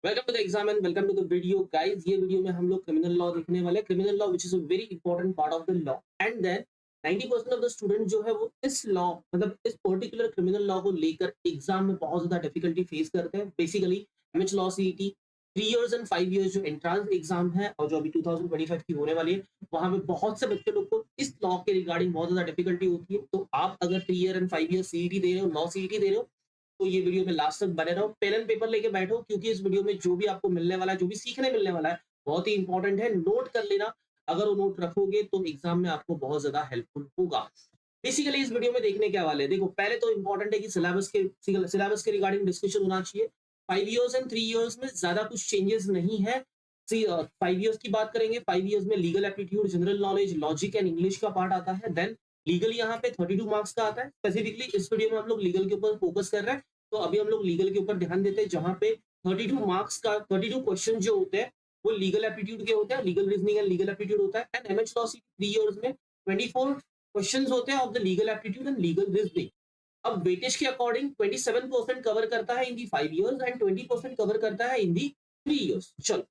Welcome to the exam and welcome to the video guys. ये वीडियो में हम लोग क्रिमिनल लॉ देखने वाले हैं। Criminal law which is a very important part of the law and then 90% of the student जो है वो इस लॉ मतलब इस पर्टिकुलर क्रिमिनल लॉ को लेकर एग्जाम में बहुत ज्यादा डिफिकल्टी फेस करते हैं। Basically MH law CET 3 years and 5 years जो एंट्रेंस एग्जाम है और जो अभी 2025 की होने वाली है, वहां पे बहुत से बच्चे लोग को इस लॉ के रिगार्डिंग बहुत ज्यादा डिफिकल्टी होती है। तो आप अगर 3 ईयर एंड 5 ईयर सीईटी दे रहे हो, लॉ सीईटी दे रहे हो, तो ये वीडियो में लास्ट तक बने रहो। पेन एंड पेपर लेके बैठो क्योंकि इस वीडियो में जो भी आपको मिलने वाला है, जो भी सीखने मिलने वाला है, बहुत ही इंपॉर्टेंट है। नोट कर लेना। अगर वो नोट रखोगे तो एग्जाम में आपको बहुत ज्यादा हेल्पफुल होगा। बेसिकली इस वीडियो में देखने क्या वाले हैं, देखो पहले तो इंपॉर्टेंट है कि सिलेबस के रिगार्डिंग डिस्कशन होना चाहिए। 5 इयर्स एंड 3 इयर्स में ज्यादा कुछ चेंजेस नहीं है। 5 इयर्स की बात करेंगे, 5 इयर्स में legal aptitude, general knowledge, logic and English का पार्ट आता है। देन लीगल यहाँ पे 32 मार्क्स का आता है। स्पेसिफिकली इस वीडियो में हम लोग लीगल के ऊपर फोकस कर रहे हैं, तो अभी हम लोग लीगल के ऊपर ध्यान देते हैं, जहां पे 32 मार्क्स का 32 क्वेश्चन जो होते हैं वो लीगल एप्टीट्यूड के होते हैं। Legal reasoning and legal aptitude होता है। एंड एमएच लॉ 3 इयर्स में 24 क्वेश्चंस होते हैं of the legal aptitude and legal reasoning. अब वेटेज के अकॉर्डिंग 27% कवर करता है इन दी 5 इयर्स एंड 20% कवर करता है इन दी 3 इयर्स। चलो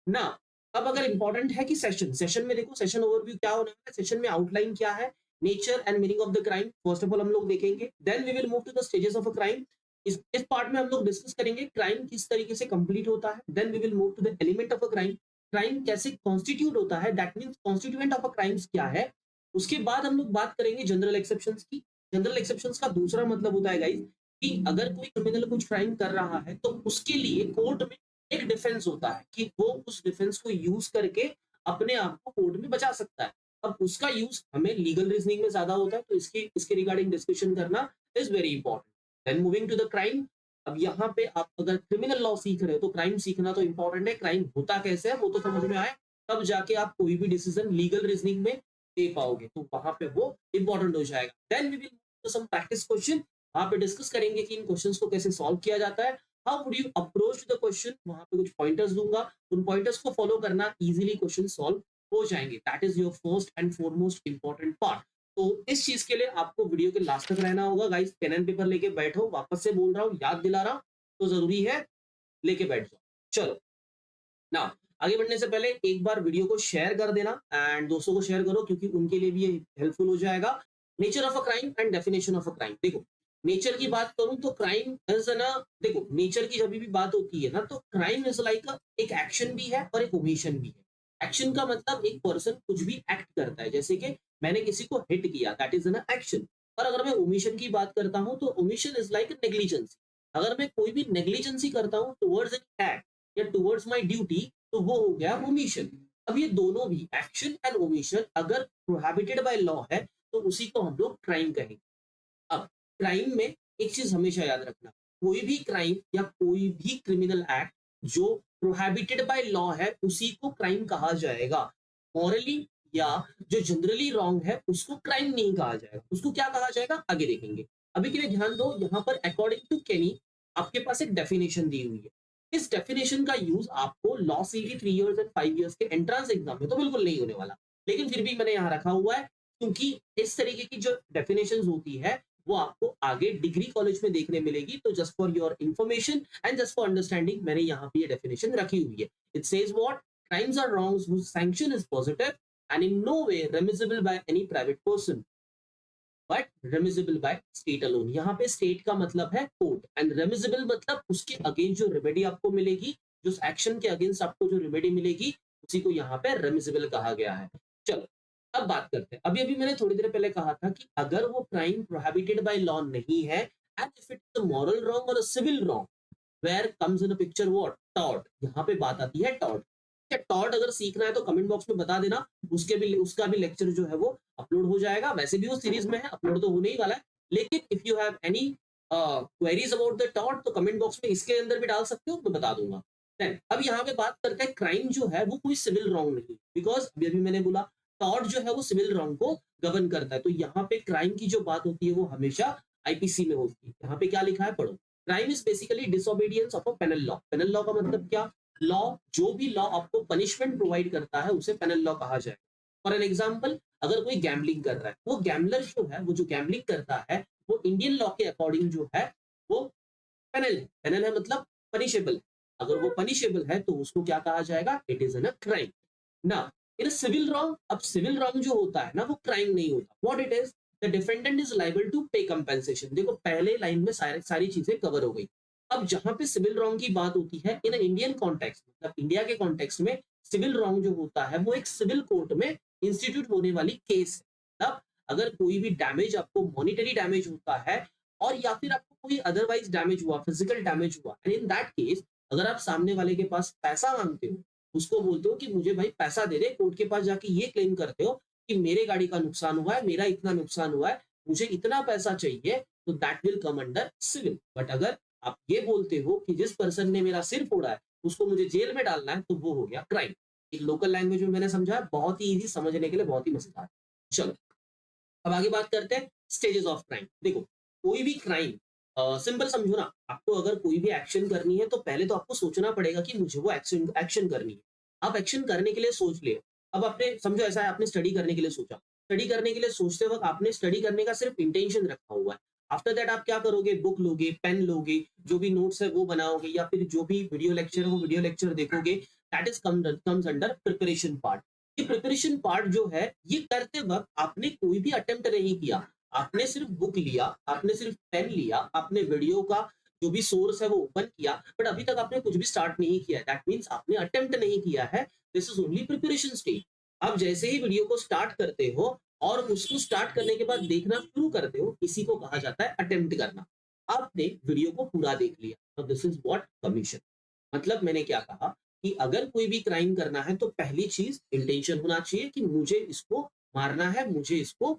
ना, अब अगर इंपॉर्टेंट है कि सेशन में देखो, सेशन ओवरव्यू क्या होने वाला है, सेशन में आउटलाइन क्या है, nature and meaning of the crime first of all हम लोग देखेंगे। Then we will move to the stages of a crime. इस पार्ट में हम लोग डिस्कस करेंगे क्राइम किस तरीके से कंप्लीट होता है। Then we will move to the element of a crime, crime कैसे कॉन्स्टिट्यूट होता है, that means constituent of a crimes क्या है। उसके बाद हम लोग बात करेंगे जनरल एक्सेप्शंस की। जनरल एक्सेप्शंस का दूसरा मतलब होता है गाइस कि अगर कोई क्रिमिनल कुछ क्राइम कर रहा है तो उसके लिए कोर्ट में एक डिफेंस होता है कि वो उस डिफेंस को यूज करके अपने आप को कोर्ट में बचा सकता है। अब उसका यूज हमें लीगल रीजनिंग में ज्यादा होता है, तो इसकी इसके रिगार्डिंग डिस्कशन करना is very important. Then moving to the crime. अब यहाँ पे आप अगर क्रिमिनल लॉ सीख रहे हो तो क्राइम सीखना तो इंपॉर्टेंट है। क्राइम होता कैसे है वो तो समझ में आए, तब जाके आप कोई भी डिसीजन लीगल रीजनिंग में दे पाओगे, तो वहां पे वो इंपॉर्टेंट हो जाएगा। Then we will some practice question, वहां पे डिस्कस करेंगे कि इन क्वेश्चंस को कैसे सॉल्व किया जाता है। How would you approach the question, वहां पे कुछ पॉइंटर्स दूंगा, उन पॉइंटर्स को फॉलो करना, इजीली क्वेश्चन सॉल्व हो जाएंगे। That is your first and foremost important part. तो इस चीज के लिए आपको वीडियो के लास्ट तक रहना होगा गाइस। पेन एंड पेपर लेके बैठो, वापस से बोल रहा हूँ, याद दिला रहा हूँ, तो जरूरी है लेके बैठ जाओ। चलो ना, आगे बढ़ने से पहले एक बार वीडियो को शेयर कर देना एंड दोस्तों को शेयर करो क्योंकि उनके लिए भी ये हेल्पफुल हो जाएगा। Nature of a crime and definition of a crime. देखो नेचर की बात करूं तो क्राइम इज ना, देखो नेचर की जब भी बात होती है ना, तो क्राइम इज लाइक एक एक्शन भी है और एक ओमिशन भी है। एक्शन का मतलब एक पर्सन कुछ भी एक्ट करता है, जैसे कि मैंने किसी को हिट किया, दैट इज एन एक्शन। और अगर मैं ओमिशन की बात करता हूं तो ओमिशन इज लाइक नेग्लिजेंसी। अगर मैं कोई भी नेग्लिजेंसी करता हूं टुवर्ड्स एन एक्ट या टुवर्ड्स माय ड्यूटी, तो वो हो गया ओमिशन। अब ये दोनों भी एक्शन एंड ओमिशन अगर प्रोहिबिटेड बाय लॉ है तो उसी को हम लोग क्राइम कहेंगे। अब क्राइम में एक चीज हमेशा याद रखना, कोई भी क्राइम या कोई भी क्रिमिनल एक्ट जो प्रोहिबिटेड बाय लॉ है उसी को क्राइम कहा जाएगा। मॉरली या जो जनरली रॉन्ग है उसको क्राइम नहीं कहा जाएगा। उसको क्या कहा जाएगा आगे देखेंगे। अभी के लिए ध्यान दो, यहाँ पर अकॉर्डिंग टू केनी आपके पास एक डेफिनेशन दी हुई है। इस डेफिनेशन का यूज आपको लॉ सीटी 3 इयर्स एंड 5 इयर्स के एंट्रेंस एग्जाम में तो बिल्कुल नहीं होने वाला, लेकिन फिर भी मैंने यहाँ रखा हुआ है क्योंकि इस तरीके की जो डेफिनेशन होती है वो आपको आगे डिग्री कॉलेज में देखने मिलेगी। तो just for your information and just for understanding मैंने यहाँ पे ये डेफिनेशन रखी हुई है। It says what, crimes are wrongs whose sanction is positive and in no way remissible by any private person but remissible by state alone. यहाँ पे state का मतलब है कोर्ट एंड रेमिजिबल मतलब उसके अगेंस्ट जो रेमेडी आपको मिलेगी, जो एक्शन के अगेंस्ट आपको जो रेमेडी मिलेगी उसी को यहाँ पे रेमिजिबल कहा गया है। चलो अब बात करते हैं। अभी अभी मैंने थोड़ी देर पहले कहा था कि अगर वो क्राइम प्रोहिबिटेड बाय लॉ नहीं है and if it is a moral wrong और a civil wrong, where comes in picture what, tort. यहाँ पे बात आती है टॉर्ट। टॉर्ट अगर सीखना है तो कमेंट बॉक्स में बता देना, उसका भी लेक्चर जो है वो अपलोड हो जाएगा। वैसे भी वो सीरीज में है, अपलोड तो होने ही वाला है, लेकिन if you have any queries about the tort तो कमेंट बॉक्स में इसके अंदर भी डाल सकते हो, तो बता दूंगा। Then, अब यहाँ पे बात करते हैं क्राइम जो है वो कोई सिविल रॉन्ग नहीं, बिकॉज अभी अभी मैंने बोला टॉर्ट जो है वो सिविल रॉन्ग को गवर्न करता है। तो यहाँ पे क्राइम की जो बात होती है वो हमेशा आईपीसी में होती है। यहाँ पे क्या लिखा है पढ़ो, crime is basically disobedience of a penal law. Penal law का मतलब क्या, लॉ, जो भी लॉ आपको पनिशमेंट प्रोवाइड करता है उसे पेनल लॉ कहा जाए। फॉर एन एग्जाम्पल, अगर कोई गैम्बलिंग कर रहा है, वो गैम्बलर जो है वो जो गैम्बलिंग करता है वो इंडियन लॉ के अकॉर्डिंग जो है वो पेनल है। पेनल है मतलब पनिशेबल। अगर वो पनिशेबल है तो उसको क्या कहा जाएगा, it is an a crime. ना इन सिविल रॉन्ग, अब सिविल रॉन्ग जो होता है ना वो क्राइम नहीं होता, what it is, the defendant is liable to pay compensation. देखो पहले लाइन में सारी सारी चीजें कवर हो गई। अब जहां पे सिविल रॉन्ग की बात होती है इन इंडियन कॉन्टेक्स्ट, मतलब इंडिया के कॉन्टेक्स्ट में सिविल रॉन्ग जो होता है वो एक सिविल कोर्ट में इंस्टीट्यूट होने वाली केस है। अब अगर कोई भी डैमेज आपको मॉनिटरी डैमेज होता है और या फिर आपको कोई अदरवाइज डैमेज हुआ, फिजिकल डैमेज हुआ, एंड इन दैट केस अगर आप सामने वाले के पास पैसा मांगते हो, उसको बोलते हो कि मुझे भाई पैसा दे दे, कोर्ट के पास जाके ये क्लेम करते हो कि मेरे गाड़ी का नुकसान हुआ है, मेरा इतना नुकसान हुआ है, मुझे इतना पैसा चाहिए, तो that will come under civil. But अगर आप ये बोलते हो कि जिस पर्सन ने मेरा सिर फोड़ा है उसको मुझे जेल में डालना है, तो वो हो गया क्राइम। एक लोकल लैंग्वेज में मैंने समझा, बहुत ही इजी समझने के लिए, बहुत ही मजेदार। चलो अब आगे बात करते हैं स्टेजेस ऑफ क्राइम। देखो कोई भी क्राइम, सिंपल समझो ना, आपको अगर कोई भी एक्शन करनी है तो पहले तो आपको सोचना पड़ेगा कि मुझे वो एक्शन एक्शन करनी है। आप एक्शन करने के लिए सोच ले। अब आपने समझो ऐसा है, आपने स्टडी करने के लिए सोचा, स्टडी करने के लिए सोचते वक्त आपने स्टडी करने का सिर्फ इंटेंशन रखा हुआ है। आफ्टर दैट आप क्या करोगे, बुक लोगे, पेन लोगे, जो भी नोट्स है वो बनाओगे, या फिर जो भी वीडियो लेक्चर है वो वीडियो लेक्चर देखोगे। That is comes under preparation part. ये प्रिपरेशन पार्ट जो है ये करते वक्त आपने कोई भी अटेम्प्ट नहीं किया, आपने सिर्फ बुक लिया, आपने सिर्फ पेन लिया, आपने वीडियो का जो भी सोर्स है वो ओपन किया, बट अभी तक आपने कुछ भी स्टार्ट नहीं किया, दैट मीन्स आपने अटेम्प्ट नहीं किया है। This is only preparation stage. आप जैसे ही वीडियो को स्टार्ट करते हो और उसको स्टार्ट करने के बाद देखना शुरू करते हो, इसी को कहा जाता है अटेम्प्ट करना। आपने वीडियो को पूरा देख लिया, दिस इज व्हाट कमीशन। मतलब मैंने क्या कहा कि अगर कोई भी क्राइम करना है तो पहली चीज इंटेंशन होना चाहिए कि मुझे इसको मारना है, मुझे इसको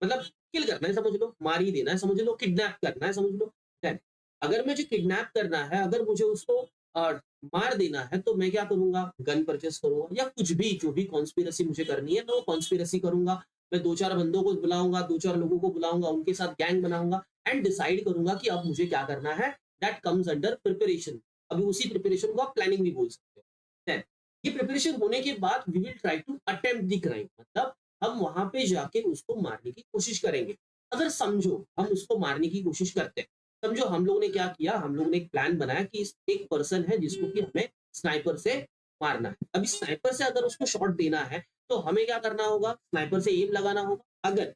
मतलब किल करना है, समझ लो, मार ही देना है, समझ लो, किडनैप करना है, समझ लो। Then, अगर मुझे किडनैप करना है, अगर मुझे उसको अ, मार देना है, तो मैं क्या करूंगा, गन परचेस करूंगा, या कुछ भी जो भी कॉन्स्पिरसी मुझे करनी है, मैं वो कॉन्स्पिरसी करूंगा। मैं दो चार बंदों को बुलाऊंगा, दो चार लोगों को बुलाऊंगा, उनके साथ गैंग बनाऊंगा एंड डिसाइड करूंगा कि अब मुझे क्या करना है। That comes under preparation. अभी उसी प्रिपरेशन को आप प्लानिंग भी बोल सकते हो। Then, ये प्रिपरेशन होने के बाद we will try to attempt the crime, मतलब हम वहां पे जाके उसको मारने की कोशिश करेंगे। अगर समझो हम उसको मारने की कोशिश करते हैं, समझो हम लोगों ने क्या किया, हम लोगों ने एक प्लान बनाया कि एक पर्सन है जिसको कि हमें स्नाइपर से मारना है। अभी स्नाइपर से अगर उसको शॉट देना है तो हमें क्या करना होगा, स्नाइपर से एम लगाना होगा। अगर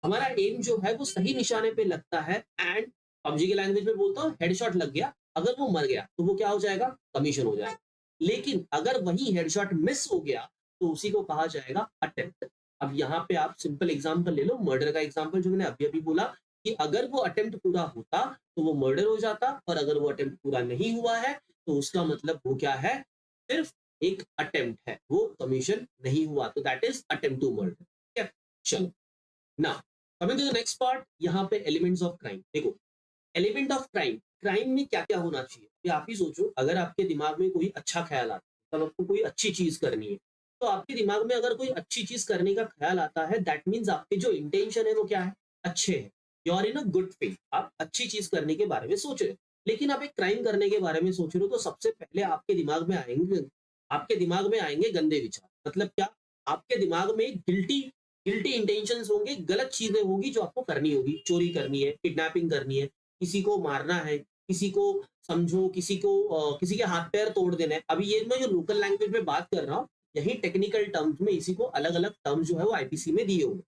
हमारा एम जो है वो सही निशाने पे लगता है एंड पबजी के लैंग्वेज में बोलता हूँ हेडशॉट लग गया, अगर वो मर गया तो वो क्या हो जाएगा, कमीशन हो जाएगा। लेकिन अगर वही हेडशॉट मिस हो गया तो उसी को कहा जाएगा अटेम्प्ट। अब यहाँ पे आप सिंपल एग्जांपल ले लो, मर्डर का एग्जांपल जो मैंने अभी अभी बोला कि अगर वो अटेम्प्ट पूरा होता तो वो मर्डर हो जाता, और अगर वो अटेम्प्ट पूरा नहीं हुआ है तो उसका मतलब वो क्या है, सिर्फ एक अटेम्प्ट है, वो कमीशन नहीं हुआ, तो that is attempt to murder. ठीक है, चलो ना coming to the next part, यहाँ पे एलिमेंट्स ऑफ क्राइम। देखो एलिमेंट ऑफ क्राइम, क्राइम में क्या क्या होना चाहिए, ये आप ही सोचो। अगर आपके दिमाग में कोई अच्छा ख्याल आता है, तब आपको कोई अच्छी चीज करनी है, तो आपके दिमाग में अगर कोई अच्छी चीज करने का ख्याल आता है, दैट मीन्स आपके जो इंटेंशन है वो क्या है, अच्छे है, you are in a good faith, आप अच्छी चीज करने के बारे में सोच रहे हो। लेकिन आप एक क्राइम करने के बारे में सोच रहे हो तो सबसे पहले आपके दिमाग में आएंगे गंदे विचार। मतलब क्या, आपके दिमाग में गिल्टी गिल्टी इंटेंशंस होंगे, गलत चीजें होंगी जो आपको करनी होगी, चोरी करनी है, किडनैपिंग करनी है, किसी को मारना है, किसी को समझो, किसी के हाथ पैर तोड़ देना है। अभी ये मैं जो लोकल लैंग्वेज में बात कर रहा हूँ, यही टेक्निकल टर्म्स में इसी को अलग अलग टर्म्स जो है वो आईपीसी में दिए हुए।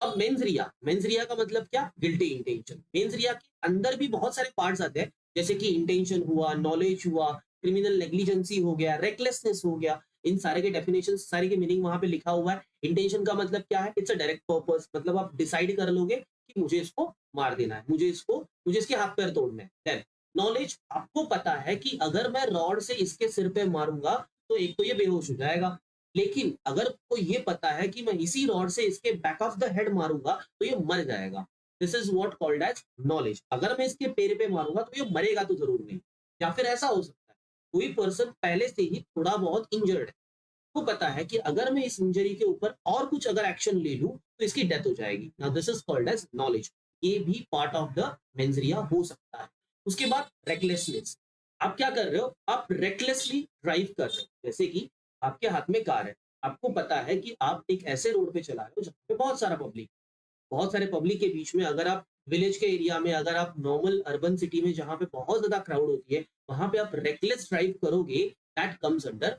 अब मेंस रिया का मतलब क्या, गिल्टी इंटेंशन। मेंस रिया के अंदर भी बहुत सारे पार्ट्स आते हैं, जैसे कि इंटेंशन हुआ, नॉलेज हुआ, क्रिमिनल नेग्लिजेंसी हो गया, रेकलेसनेस हो गया। इन सारे के डेफिनेशन, सारे के मीनिंग वहां पे लिखा हुआ है। इंटेंशन का मतलब क्या है, इट्स अ डायरेक्ट पर्पस, मतलब आप डिसाइड कर लोगे कि मुझे इसको मार देना है, मुझे इसके हाथ पैर तोड़ना है। देन नॉलेज, आपको पता है कि अगर मैं रॉड से इसके सिर पे मारूंगा तो एक तो ये बेहोश हो जाएगा, लेकिन अगर को ये पता है कि मैं इसी रॉड से इसके बैक ऑफ द हेड मारूंगा तो ये मर जाएगा। This is what called as knowledge. अगर मैं इसके पैर पे मारूंगा तो ये मरेगा तो जरूर नहीं। या फिर ऐसा हो सकता है कोई पर्सन पहले से ही थोड़ा बहुत इंजर्ड है, को पता है कि अगर मैं इस इंजरी के ऊपर और कुछ अगर एक्शन ले लूं तो इसकी डेथ हो जाएगी। Now this is called as knowledge. ये भी पार्ट ऑफ द मेंजरिया हो सकता है। उसके बाद रेकलेसनेस, आप क्या कर रहे हो, आप रेकलेसली ड्राइव कर रहे हो। जैसे कि आपके हाथ में कार है, आपको पता है कि आप एक ऐसे रोड पे चला रहे हो जहाँ पे बहुत सारे पब्लिक के बीच में अगर आप विलेज के एरिया में, अगर आप नॉर्मल अर्बन सिटी में जहाँ पे बहुत ज्यादा क्राउड होती है, वहां पे आप रेकलेस ड्राइव करोगे, दैट कम्स अंडर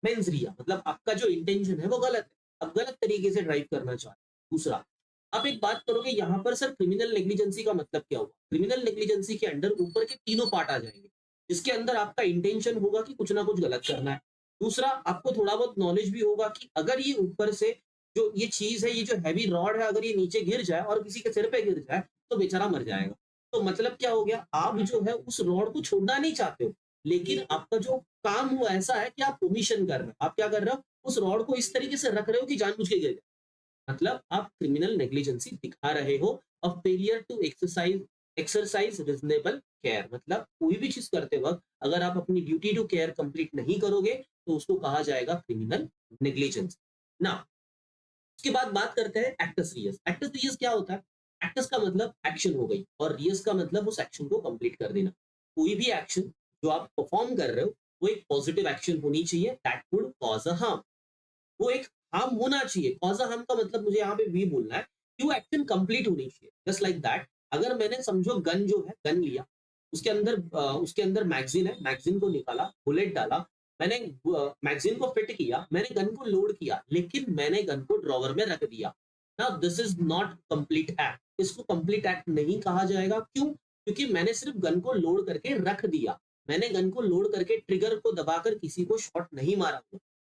मेंस रिया, मतलब आपका जो इंटेंशन है वो गलत है, आप गलत तरीके से ड्राइव करना चाह रहे हो। दूसरा, आप एक बात करोगे यहाँ पर सर क्रिमिनल नेग्लिजेंसी का मतलब क्या हुआ? क्रिमिनल नेग्लिजेंसी के अंडर ऊपर के तीनों पार्ट आ जाएंगे, जिसके अंदर आपका इंटेंशन होगा कि कुछ ना कुछ गलत करना है। दूसरा, आपको थोड़ा बहुत नॉलेज भी होगा कि अगर ये ऊपर से जो ये चीज है, ये जो हैवी रॉड है, अगर ये नीचे गिर जाए और किसी के सिर पे गिर जाए तो बेचारा मर जाएगा। तो मतलब क्या हो गया, आप जो है उस रॉड को छोड़ना नहीं चाहते हो, लेकिन आपका जो काम वो ऐसा है कि आप ओमिशन कर रहे हो। आप क्या कर रहे हो, उस रॉड को इस तरीके से रख रहे हो कि जानबूझ के गिर जाए। मतलब आप क्रिमिनल नेग्लिजेंसी दिखा रहे हो, a failure to exercise exercise reasonable care. मतलब कोई भी चीज करते वक्त अगर आप अपनी ड्यूटी टू केयर कंप्लीट नहीं करोगे तो उसको कहा जाएगा क्रिमिनल नेग्लिजेंस। ना, उसके बाद बात करते हैं एक्टस रियस। एक्टस रियस क्या होता है? एक्टस का मतलब एक्शन हो गई और रियस का मतलब उस एक्शन को कंप्लीट कर देना। कोई भी एक्शन जो आप परफॉर्म कर रहे हो वो एक पॉजिटिव एक्शन होनी चाहिए, that would cause a harm. वो एक हार्म होना चाहिए। कॉज अ हार्म का मतलब मुझे यहाँ पे भी बोलना है कि वो एक्शन कंप्लीट होनी चाहिए। जस्ट लाइक दैट, अगर मैंने समझो गन जो है, गन लिया, उसके अंदर मैगजीन है, मैगजीन को निकाला, बुलेट डाला, मैंने मैगजीन को फिट किया, मैंने गन को लोड किया, लेकिन मैंने गन को ड्रॉवर में रख दिया। Now this is not complete act. इसको कंप्लीट एक्ट नहीं कहा जाएगा। क्यों? क्योंकि मैंने सिर्फ गन को लोड करके रख दिया, मैंने गन को लोड करके ट्रिगर को दबाकर किसी को शॉट नहीं मारा,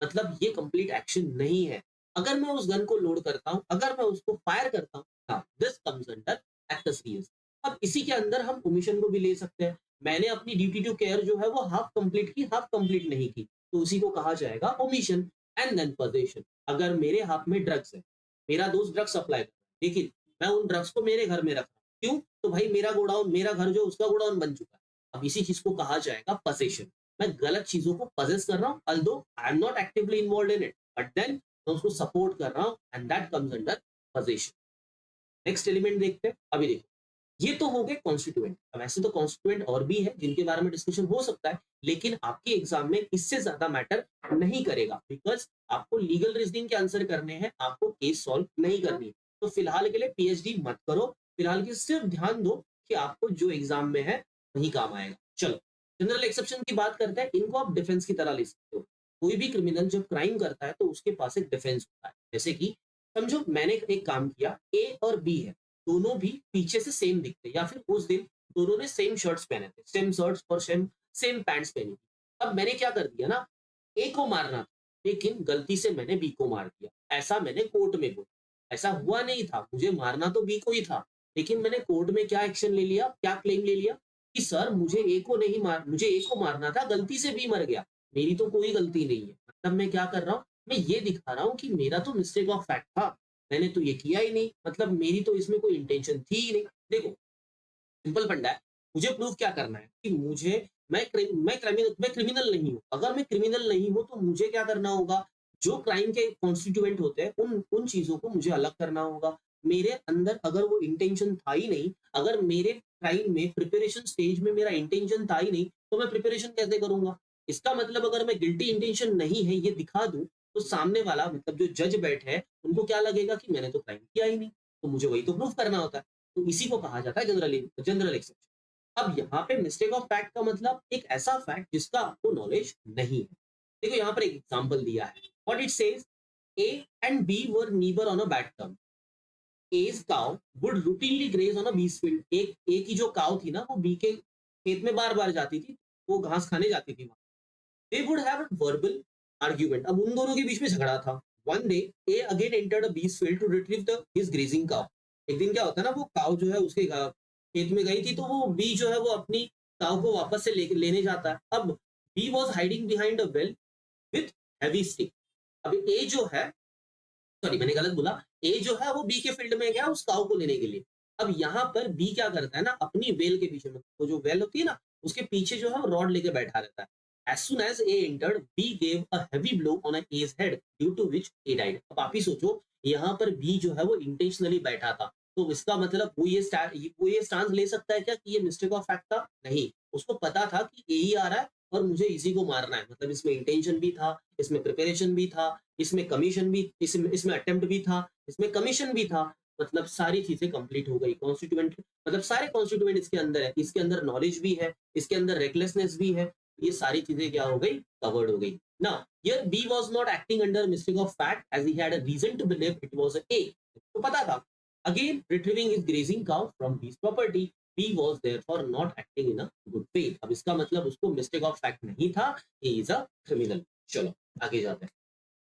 मतलब ये कंप्लीट एक्शन नहीं है। अगर मैं उस गन को लोड करता हूं, अगर मैं उसको फायर करता हूं, दिस कम्स अंडर एक्सेसरीज। अब इसी के अंदर हम ओमिशन को भी ले सकते हैं। मैंने अपनी ड्यूटी टू केयर जो है वो हाफ कंप्लीट की, हाफ कंप्लीट नहीं की, तो उसी को कहा जाएगा ओमिशन। And then possession. अगर मेरे हाथ में ड्रग्स है, मेरा दोस्त ड्रग्स सप्लाई कर रहा है, लेकिन मैं उन ड्रग्स को मेरे घर में रख रहा हूँ, क्यों? तो भाई मेरा गोडाउन, मेरा घर जो उसका गोडाउन बन चुका है। अब इसी चीज को कहा जाएगा पोजेशन। मैं गलत चीजों को पजेस कर रहा हूँ, although I am not actively involve in it, but then मैं उसको सपोर्ट कर रहा हूँ, and that comes under possession. Next element देखते हैं। अभी देखो, ये तो हो गए कॉन्स्टिट्यूएंट। अब ऐसे तो कॉन्स्टिट्यूएंट और भी है जिनके बारे में डिस्कशन हो सकता है, लेकिन आपके एग्जाम में इससे ज्यादा मैटर नहीं करेगा, बिकॉज आपको लीगल रीजनिंग के आंसर करने हैं, आपको केस सॉल्व नहीं करनी है। तो फिलहाल के लिए पीएचडी मत करो, फिलहाल के सिर्फ ध्यान दो कि आपको जो एग्जाम में है वही काम आएगा। चलो, जनरल एक्सेप्शन की बात करते हैं। इनको आप डिफेंस की तरह ले सकते हो। कोई भी क्रिमिनल जब क्राइम करता है तो उसके पास एक डिफेंस होता है। जैसे कि समझो मैंने एक काम किया, ए और बी है, दोनों भी पीछे से सेम दिखते, या फिर उस दिन दोनों ने सेम शर्ट्स पहने थे, सेम शर्ट्स और सेम सेम पैंट्स पहनी थी। अब मैंने क्या कर दिया ना, ए को मारना था, लेकिन गलती से मैंने बी को मार दिया। ऐसा मैंने कोर्ट में बोला। ऐसा हुआ नहीं था, मुझे मारना तो बी को ही था, लेकिन मैंने कोर्ट में क्या एक्शन ले लिया, क्या क्लेम ले लिया कि सर मुझे ए को नहीं मार, मुझे ए को मारना था, गलती से बी मर गया, मेरी तो कोई गलती नहीं है। मतलब मैं क्या कर रहा हूँ, मैं ये दिखा रहा हूँ कि मेरा तो मिस्टेक ऑफ फैक्ट था, मैंने तो ये किया ही नहीं, मतलब मेरी तो इसमें कोई इंटेंशन थी ही नहीं। देखो, सिंपल फंडा है। मुझे प्रूफ क्या करना है कि मुझे मैं क्रिमिनल नहीं हूँ। अगर मैं क्रिमिनल नहीं हूँ तो मुझे क्या करना होगा, जो क्राइम के कॉन्स्टिट्यूएंट होते हैं उन उन चीजों को मुझे अलग करना होगा। मेरे अंदर अगर वो इंटेंशन था ही नहीं, अगर मेरे क्राइम में प्रिपरेशन स्टेज में मेरा इंटेंशन था ही नहीं, तो मैं प्रिपरेशन कैसे करूंगा? इसका मतलब अगर मैं गिल्टी इंटेंशन नहीं है ये दिखा दूं, तो सामने वाला मतलब जो जज बैठे है उनको क्या लगेगा कि मैंने तो क्राइम किया ही नहीं, तो मुझे वही तो प्रूफ करना होता है। तो इसी को कहा जाता है जनरल एक्सेप्शन। अब यहाँ पे मिस्टेक ऑफ फैक्ट का मतलब एक ऐसा फैक्ट जिसका आपको नॉलेज नहीं है। देखो यहाँ पर एक एग्जांपल दिया है। What it says, A and B were neighbour on a bad term. ए's cow would routinely graze on a bee's field। एक ए की जो काव थी ना वो बी के खेत में बार बार जाती थी, वो घास खाने जाती थी। They would have a verbal argument। अब उन दोनों के बीच में झगड़ा था। One day, A again entered a bee's field to retrieve his grazing cow। एक दिन क्या होता है ना, वो काव जो है उसके खेत में गई थी, तो वो बी जो है वो अपनी काव को वापस से लेने जाता है। अब B was hiding behind a well with heavy stick. अब ए जो है, सॉरी मैंने गलत बोला, ए जो है वो बी के फील्ड में गया उस काव को लेने के लिए। अब यहाँ पर बी क्या करता है ना, अपनी वेल के पीछे में, तो जो वेल होती है ना उसके पीछे जो है वो रॉड लेके बैठा रहता है। As soon as A entered, B gave a heavy blow on A's head, due to which A died। अब आप ही सोचो, यहाँ पर B जो है वो इंटेंशनली बैठा था, तो इसका मतलब वो ये स्टांस ले सकता है क्या कि ये मिस्टेक ऑफ फैक्ट था? नहीं, उसको पता था कि ए ही आ रहा है और मुझे इसी को मारना है। मतलब इसमें इंटेंशन भी था, इसमें प्रिपरेशन भी था, इसमें कमीशन भी, इसमें अटेम्प्ट भी था, इसमें कमीशन भी था। मतलब सारी चीजें कंप्लीट हो गई। कॉन्स्टिट्यूएंट मतलब सारे कॉन्स्टिट्यूएंट इसके अंदर है, इसके अंदर नॉलेज भी है, इसके अंदर रेकलेसनेस भी है, ये सारी चीजें क्या हो गई, कवर्ड हो गई। Now, here B was not acting under mistake of fact as he had a reason to believe it was A. तो पता था। Again, retrieving his grazing cow from B's property, B was therefore not acting in a good faith. अब इसका मतलब उसको mistake of fact नहीं था, he is a criminal। चलो आगे जाते हैं।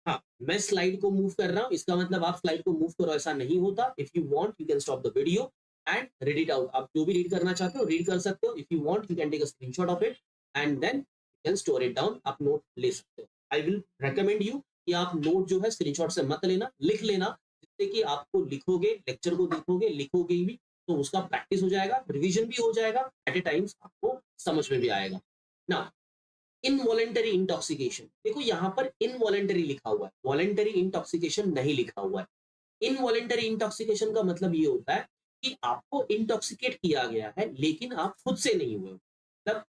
हाँ, मैं स्लाइड को मूव कर रहा हूँ, इसका मतलब आप स्लाइड को मूव करो ऐसा नहीं होता। If you want you can stop the video and read it out. आप जो भी रीड करना चाहते हो रीड कर सकते हो। If you want you can take a screenshot of it and then you can store it down. आप नोट ले सकते हो। आई विल रेकमेंड यू कि आप नोट जो है स्क्रीनशॉट से मत लेना, लिख लेना, जिससे कि आपको लिखोगे, लेक्चर को देखोगे, लिखोगे भी तो उसका प्रैक्टिस हो जाएगा, रिविजन भी हो जाएगा, एट ए टाइम्स आपको समझ में भी आएगा ना। इनवॉलेंटरी इंटॉक्सिकेशन, देखो यहाँ पर इनवॉलेंटरी लिखा हुआ है, वॉलेंटरी इंटॉक्सिकेशन नहीं लिखा हुआ है। इनवॉलेंटरी इंटॉक्सिकेशन का मतलब ये होता है कि आपको इंटॉक्सिकेट किया गया है लेकिन आप खुद से नहीं हुए हो। मतलब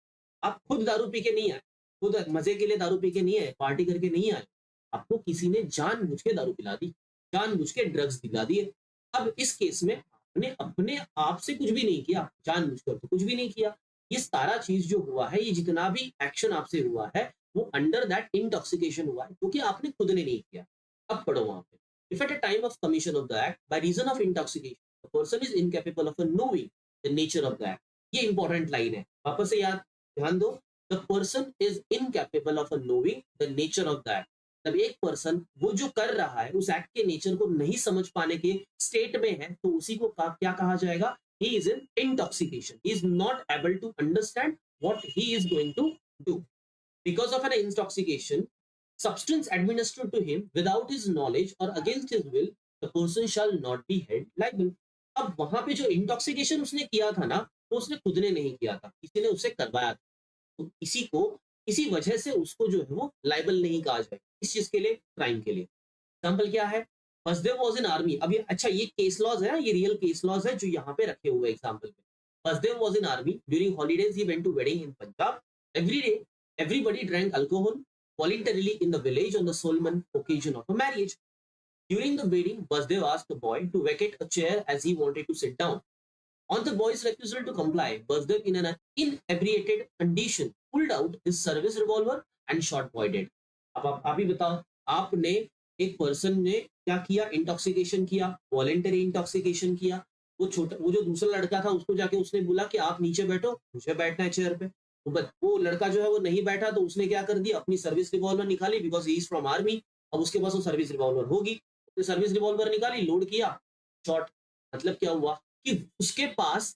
आप खुद दारू पी के नहीं आए, खुद मजे के लिए दारू पी के नहीं आए, पार्टी करके नहीं आए, आपको किसी ने जानबूझ के दारू पिला दी, जानबूझ के ड्रग्स दिला दिए। अब इस केस में आपने अपने आप से कुछ भी नहीं किया, जानबूझकर तो कुछ भी नहीं किया। ये सारा चीज जो हुआ है, ये जितना भी एक्शन आपसे हुआ है वो अंडर दैट इंटॉक्सिकेशन हुआ है, क्योंकि आपने खुद ने नहीं किया। अब पढ़ो वहां पे। If at a time of commission of the act, by reason of intoxication, the person is incapable of knowing the nature of the act. ये इंपॉर्टेंट लाइन है, वापस से याद ध्यान दो। The person is incapable of knowing the nature of the act. तब एक person वो जो कर रहा है उस एक्ट के नेचर को नहीं समझ पाने के स्टेट में है, तो उसी को क्या कहा जाएगा? He is in intoxication. He is not able to understand what he is going to do. Because of an intoxication, substance administered to him without his knowledge or against his will, the person shall not be held liable. अब वहां पे जो intoxication उसने किया था ना, वो उसने खुद ने नहीं किया था, किसी ने उसे करवाया था। तो इसी को इसी वजह से उसको जो है वो लाइबल नहीं कहा जाए इस चीज के लिए, क्राइम के लिए। एग्जाम्पल क्या है? Basdev was in army. अब ये अच्छा, ये केस लॉज है ना, ये रियल केस लॉज है जो यहाँ पे रखे हुए एग्जाम्पल में। Basdev was in army during holidays, he went to wedding in Punjab. Every day everybody drank alcohol voluntarily in the village on the solemn occasion of a marriage. During the wedding, Basdev asked the boy to vacate a chair as he wanted to sit down. On the boy's refusal to comply, Basdev, in an inebriated condition, pulled out his service revolver and shot boy dead. अब आप ही बताओ, आपने एक person ने क्या किया? Intoxication किया, voluntary intoxication किया। वो जो दूसरा लड़का था उसको जाके उसने बोला कि आप नीचे बैठो, मुझे बैठना है चेयर पे। वो लड़का जो है वो नहीं बैठा, तो उसने क्या कर दिया? अपनी सर्विस रिवॉल्वर निकाली, because he is from army. अब उसके पास वो सर्विस रिवॉल्वर होगी, तो सर्विस रिवॉल्वर निकाली, लोड किया, शॉट। मतलब क्या हुआ कि उसके पास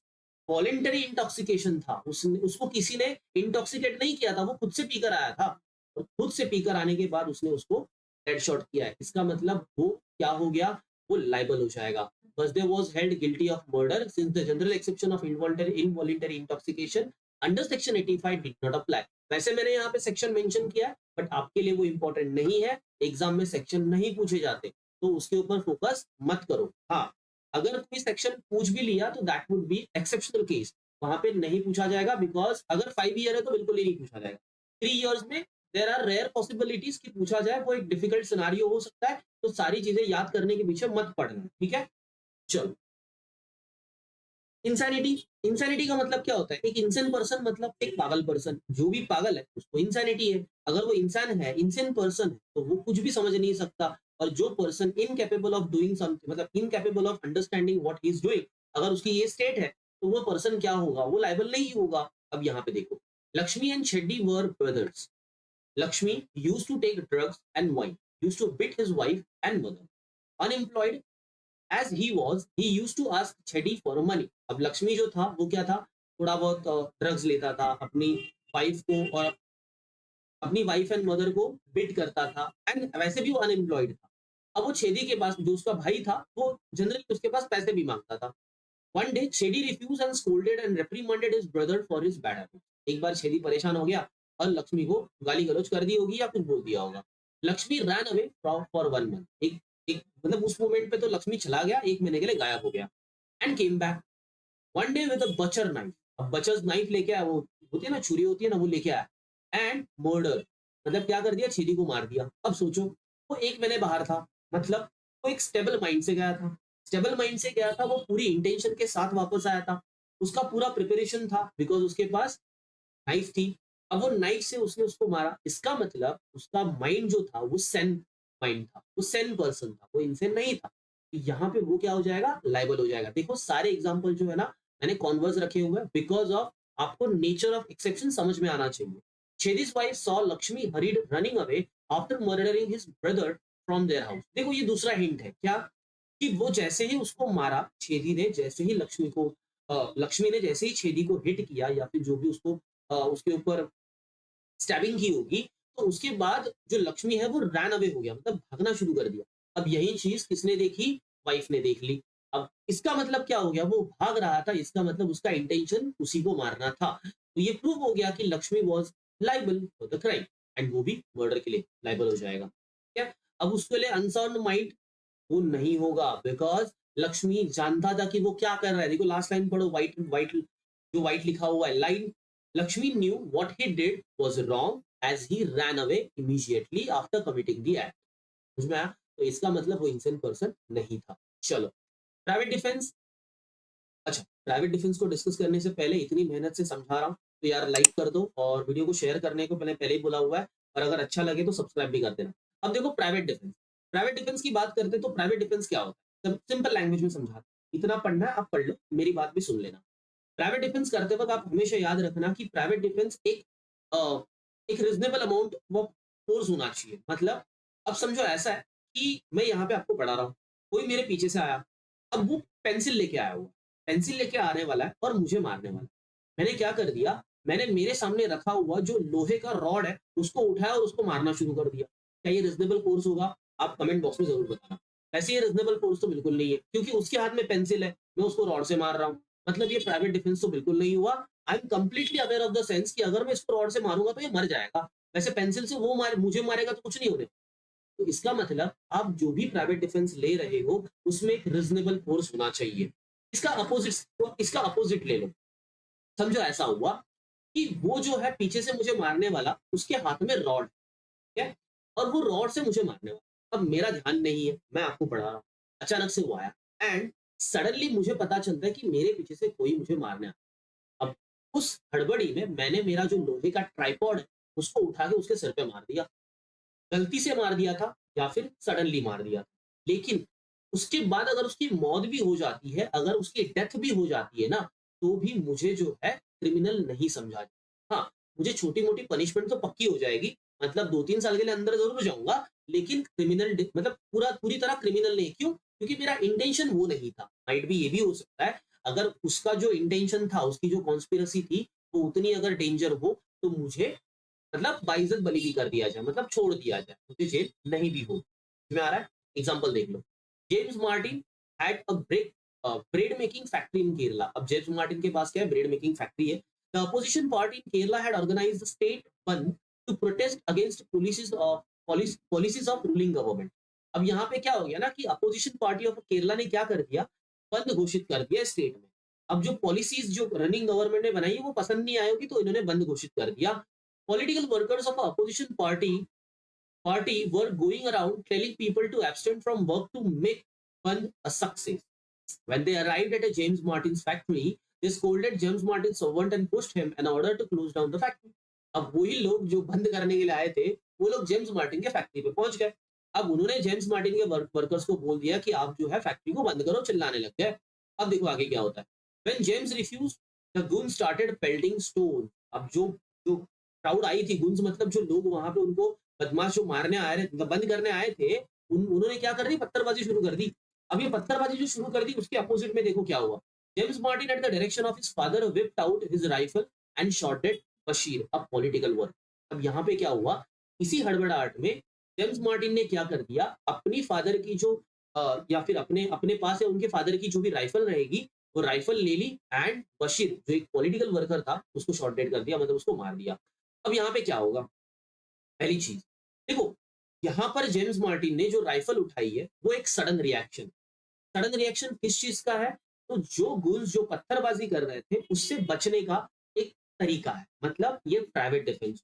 वॉलेंटरी इंटॉक्सिकेशन था, उसने उसको किसी ने इंटॉक्सिकेट नहीं किया था, वो खुद से पीकर आया था, और खुद से पीकर आने के बाद उसने उसको हेडशॉट किया है। इसका मतलब वो क्या हो गया? वो लाइबल हो जाएगा। Basdev was held guilty of murder since the general exception of involuntary intoxication under section 85 did not apply. वैसे मैंने यहाँ पे सेक्शन मेंशन किया है, बट आपके लिए वो इंपॉर्टेंट नहीं है, एग्जाम में सेक्शन नहीं पूछे जाते, तो उसके ऊपर फोकस मत करो। हाँ, अगर कोई सेक्शन पूछ भी लिया तो that would be exceptional case, वहां पे नहीं पूछा जाएगा, बिकॉज अगर 5 ईयर है तो बिल्कुल ही नहीं पूछा जाएगा। 3 इयर्स में देर आर रेयर पॉसिबिलिटीज कि पूछा जाए, वो एक डिफिकल्ट सिनारियो हो सकता है, तो सारी चीजें याद करने के पीछे मत पड़ना, ठीक है? चलो, इंसैनिटी। इंसैनिटी का मतलब क्या होता है? एक इंसान पर्सन मतलब एक पागल पर्सन, जो भी पागल है उसको इंसैनिटी है। अगर वो इंसान है, इंसान पर्सन है, तो वो कुछ भी समझ नहीं सकता। और जो person incapable of doing something, मतलब incapable of understanding what he is doing, अगर उसकी ये स्टेट है, तो वो पर्सन क्या होगा? वो लायबल नहीं होगा। अब यहाँ पे देखो, Lakshmi and Sheddi were brothers. Lakshmi used to take drugs and wine, used to beat his wife and mother. Unemployed as he was, he used to ask Chedi for money. अब लक्ष्मी जो था वो क्या था? थोड़ा बहुत ड्रग्स लेता था, वाइफ को और अपनी वाइफ एंड मदर को बिट करता था, एंड वैसे भी वो अनएम्प्लॉयड था। अब वो छेदी के पास, जो उसका भाई था, वो जनरली उसके पास पैसे भी मांगता था। One day Chhedi refuse and scolded and reprimanded his brother for his bad habit. एक बार छेदी परेशान हो गया और लक्ष्मी को गाली गलौज कर दी होगी या कुछ बोल दिया होगा। Lakshmi ran away for 1 month। एक मतलब उस मोमेंट पे तो लक्ष्मी चला गया, 1 महीने के लिए गायब हो गया। And came back one day with a butcher knife. अब बचर नाइफ लेके आया, वो होती है ना, छुरी होती है ना, वो लेके आया, एंड मर्डर, मतलब क्या कर दिया? छेदी को मार दिया। अब सोचो, वो 1 महीने बाहर था, मतलब वो एक स्टेबल माइंड से गया था, स्टेबल माइंड से गया था, वो पूरी इंटेंशन के साथ वापस आया था, उसका पूरा प्रिपरेशन था बिकॉज उसके पास नाइफ थी। अब वो नाइफ से उसने उसको मारा, इसका मतलब उसका माइंड जो था वो सेन माइंड था, वो सेन पर्सन था, वो इनसेन नहीं था। यहाँ पे वो क्या हो जाएगा, लाइबल हो जाएगा। देखो सारे एग्जाम्पल जो है ना मैंने कॉन्वर्स रखे हुए हैं बिकॉज ऑफ आपको नेचर ऑफ एक्सेप्शन समझ में आना चाहिए। Chedi's wife saw Lakshmi hurried running away after murdering his brother from their house। देखो ये दूसरा हिंट है क्या, कि वो जैसे ही उसको मारा, छेदी ने जैसे ही लक्ष्मी को लक्ष्मी ने जैसे ही छेदी को हिट किया या फिर जो भी उसको उसके ऊपर स्टैबिंग की होगी, तो उसके बाद जो लक्ष्मी है वो रैन अवे हो गया, मतलब भागना शुरू कर दिया। अब यही चीज किसने देखी, वाइफ ने देख ली। अब इसका मतलब क्या हो गया, वो भाग रहा था, इसका मतलब उसका इंटेंशन उसी को मारना था। तो ये प्रूव हो गया कि Lakshmi was liable for the crime, and वो भी मर्डर के लिए लाइबल हो जाएगा। क्या अब उसके लिए अनसाउंड माइंड वो नहीं होगा, बिकॉज लक्ष्मी जानता था कि वो क्या कर रहा है। देखो लास्ट लाइन पढ़ो, वाइट वाइट जो वाइट लिखा हुआ है line, Lakshmi knew what he did was wrong as he ran away immediately after committing the act. समझ में आया? तो इसका मतलब वो इंसेंट पर्सन नहीं था। चलो, प्राइवेट डिफेंस। अच्छा, प्राइवेट डिफेंस को डिस्कस करने से पहले इतनी मेहनत से समझा रहा हूँ तो यार लाइक कर दो, और वीडियो को शेयर करने को मैंने पहले ही बोला हुआ है, और अगर अच्छा लगे तो सब्सक्राइब भी कर देना। अब देखो प्राइवेट डिफेंस, प्राइवेट डिफेंस की बात करते हैं तो प्राइवेट डिफेंस क्या होता है, सिंपल लैंग्वेज में समझाता हूं। इतना पढ़ना है आप पढ़ लो, मेरी बात भी सुन लेना। प्राइवेट डिफेंस करते वक्त आप हमेशा याद रखना कि प्राइवेट डिफेंस अ, एक रीजनेबल अमाउंट वो फोर्स होना चाहिए। मतलब अब समझो ऐसा है कि मैं यहाँ पे आपको पढ़ा रहा हूँ, कोई मेरे पीछे से आया, अब वो पेंसिल लेके आया हुआ, पेंसिल लेके आने वाला है और मुझे मारने वाला है। मैंने क्या कर दिया, मैंने मेरे सामने रखा हुआ जो लोहे का रॉड है उसको उठाया और उसको मारना शुरू कर दिया। क्या ये रीजनेबल फोर्स होगा? आप कमेंट बॉक्स में जरूर बताना। ऐसे ये रीजनेबल फोर्स तो बिल्कुल नहीं है, क्योंकि उसके हाथ में पेंसिल है, मैं उसको रॉड से मार रहा हूँ। मतलब ये प्राइवेट डिफेंस तो बिल्कुल नहीं हुआ। I am completely aware of the sense कि अगर मैं इसको रॉड से मारूंगा तो ये मर जाएगा, वैसे पेंसिल से वो मुझे मारेगा तो कुछ नहीं होने। तो इसका मतलब आप जो भी प्राइवेट डिफेंस ले रहे हो उसमें एक रीजनेबल फोर्स होना चाहिए। इसका अपोजिट ले लो। समझो ऐसा हुआ कि वो जो है पीछे से मुझे मारने वाला, उसके हाथ में रॉड है, और वो रॉड से मुझे मारने वाला। अब मेरा ध्यान नहीं है, मैं आपको पढ़ा रहा हूँ, अचानक से वो आया एंड सडनली मुझे पता चलता है कि मेरे पीछे से कोई मुझे मारने आया। अब उस हड़बड़ी में मैंने मेरा जो लोहे का ट्राइपॉड है उसको उठा के उसके सिर पे मार दिया। गलती से मार दिया था या फिर सडनली मार दिया था, लेकिन उसके बाद अगर उसकी मौत भी हो जाती है, अगर उसकी डेथ भी हो जाती है ना, तो भी मुझे जो है क्रिमिनल नहीं समझा जाता। हाँ, मुझे छोटी मोटी पनिशमेंट तो पक्की हो जाएगी, मतलब 2-3 साल के लिए अंदर जरूर जाऊंगा, लेकिन क्रिमिनल मतलब पूरी तरह क्रिमिनल नहीं। क्यों? क्योंकि मेरा इंटेंशन वो नहीं था। माइट भी ये भी हो सकता है, अगर उसका जो इंटेंशन था, उसकी जो कॉन्स्पिरसी थी, वो उतनी अगर डेंजर हो तो मुझे मतलब बाइज्जत बलि भी कर दिया जाए, मतलब छोड़ दिया जाए, मुझे जेल नहीं भी हो। में आ रहा है? एग्जांपल देख लो। James Martin had a bread making factory in Kerala. अब जेम्स मार्टिन के पास क्या है, ब्रेड मेकिंग फैक्ट्री है। The opposition party in Kerala had organised state bandh to protest against policies of ruling government. अब यहाँ पे क्या हो गया ना कि अपोजिशन पार्टी ऑफ केरला ने क्या कर दिया, बंद घोषित कर दिया स्टेट में। अब जो पॉलिसीज जो रनिंग गवर्नमेंट ने बनाई है वो पसंद नहीं आई होगी, तो इन्होंने बंद घोषित कर दिया। Political workers of opposition party were going around telling people to abstain from work to make Band a success. When they arrived at a James Martin's factory, they scolded James Martin's servant and pushed him in order to close down the factory. अब वही लोग जो बंद करने के लिए आए थे, वो लोग जेम्स मार्टिन के फैक्ट्री पे पहुंच गए। अब उन्होंने जेम्स मार्टिन के वर्कर्स को बोल दिया कि आप जो है फैक्ट्री को बंद करो, चिल्लाने लग गए। अब देखो आगे क्या होता है। When James refused, the goons started pelting stone। अब जो जो क्राउड आई थी, गुंज मतलब जो लोग वहां पे उनको बदमाश जो मारने आए थे, मतलब बंद करने आए थे, उन्होंने क्या कर दी, पत्थरबाजी शुरू कर दी। अब ये पत्थरबाजी जो शुरू कर दी, उसके अपोजिट में देखो क्या हुआ। James Martin at the direction of his father whipped out his rifle and shot at Bashir, अब पॉलिटिकल वर्क। अब यहाँ पे क्या हुआ, इसी हड़बड़ाहट में जेम्स मार्टिन ने क्या कर दिया, अपनी फादर की जो या फिर अपने अपने पास है उनके फादर की जो भी राइफल रहेगी, वो राइफल ले ली एंड बशीर जो एक पॉलिटिकल वर्कर था उसको शॉट डेड कर दिया, मतलब उसको मार दिया। अब यहाँ पे क्या होगा, पहली चीज देखो, यहाँ पर जेम्स मार्टिन ने जो राइफल उठाई है वो एक सडन रिएक्शन। सडन रिएक्शन किस चीज का है, तो जो गुल्स जो पत्थरबाजी कर रहे थे उससे बचने का एक तरीका है, मतलब ये प्राइवेट डिफेंस।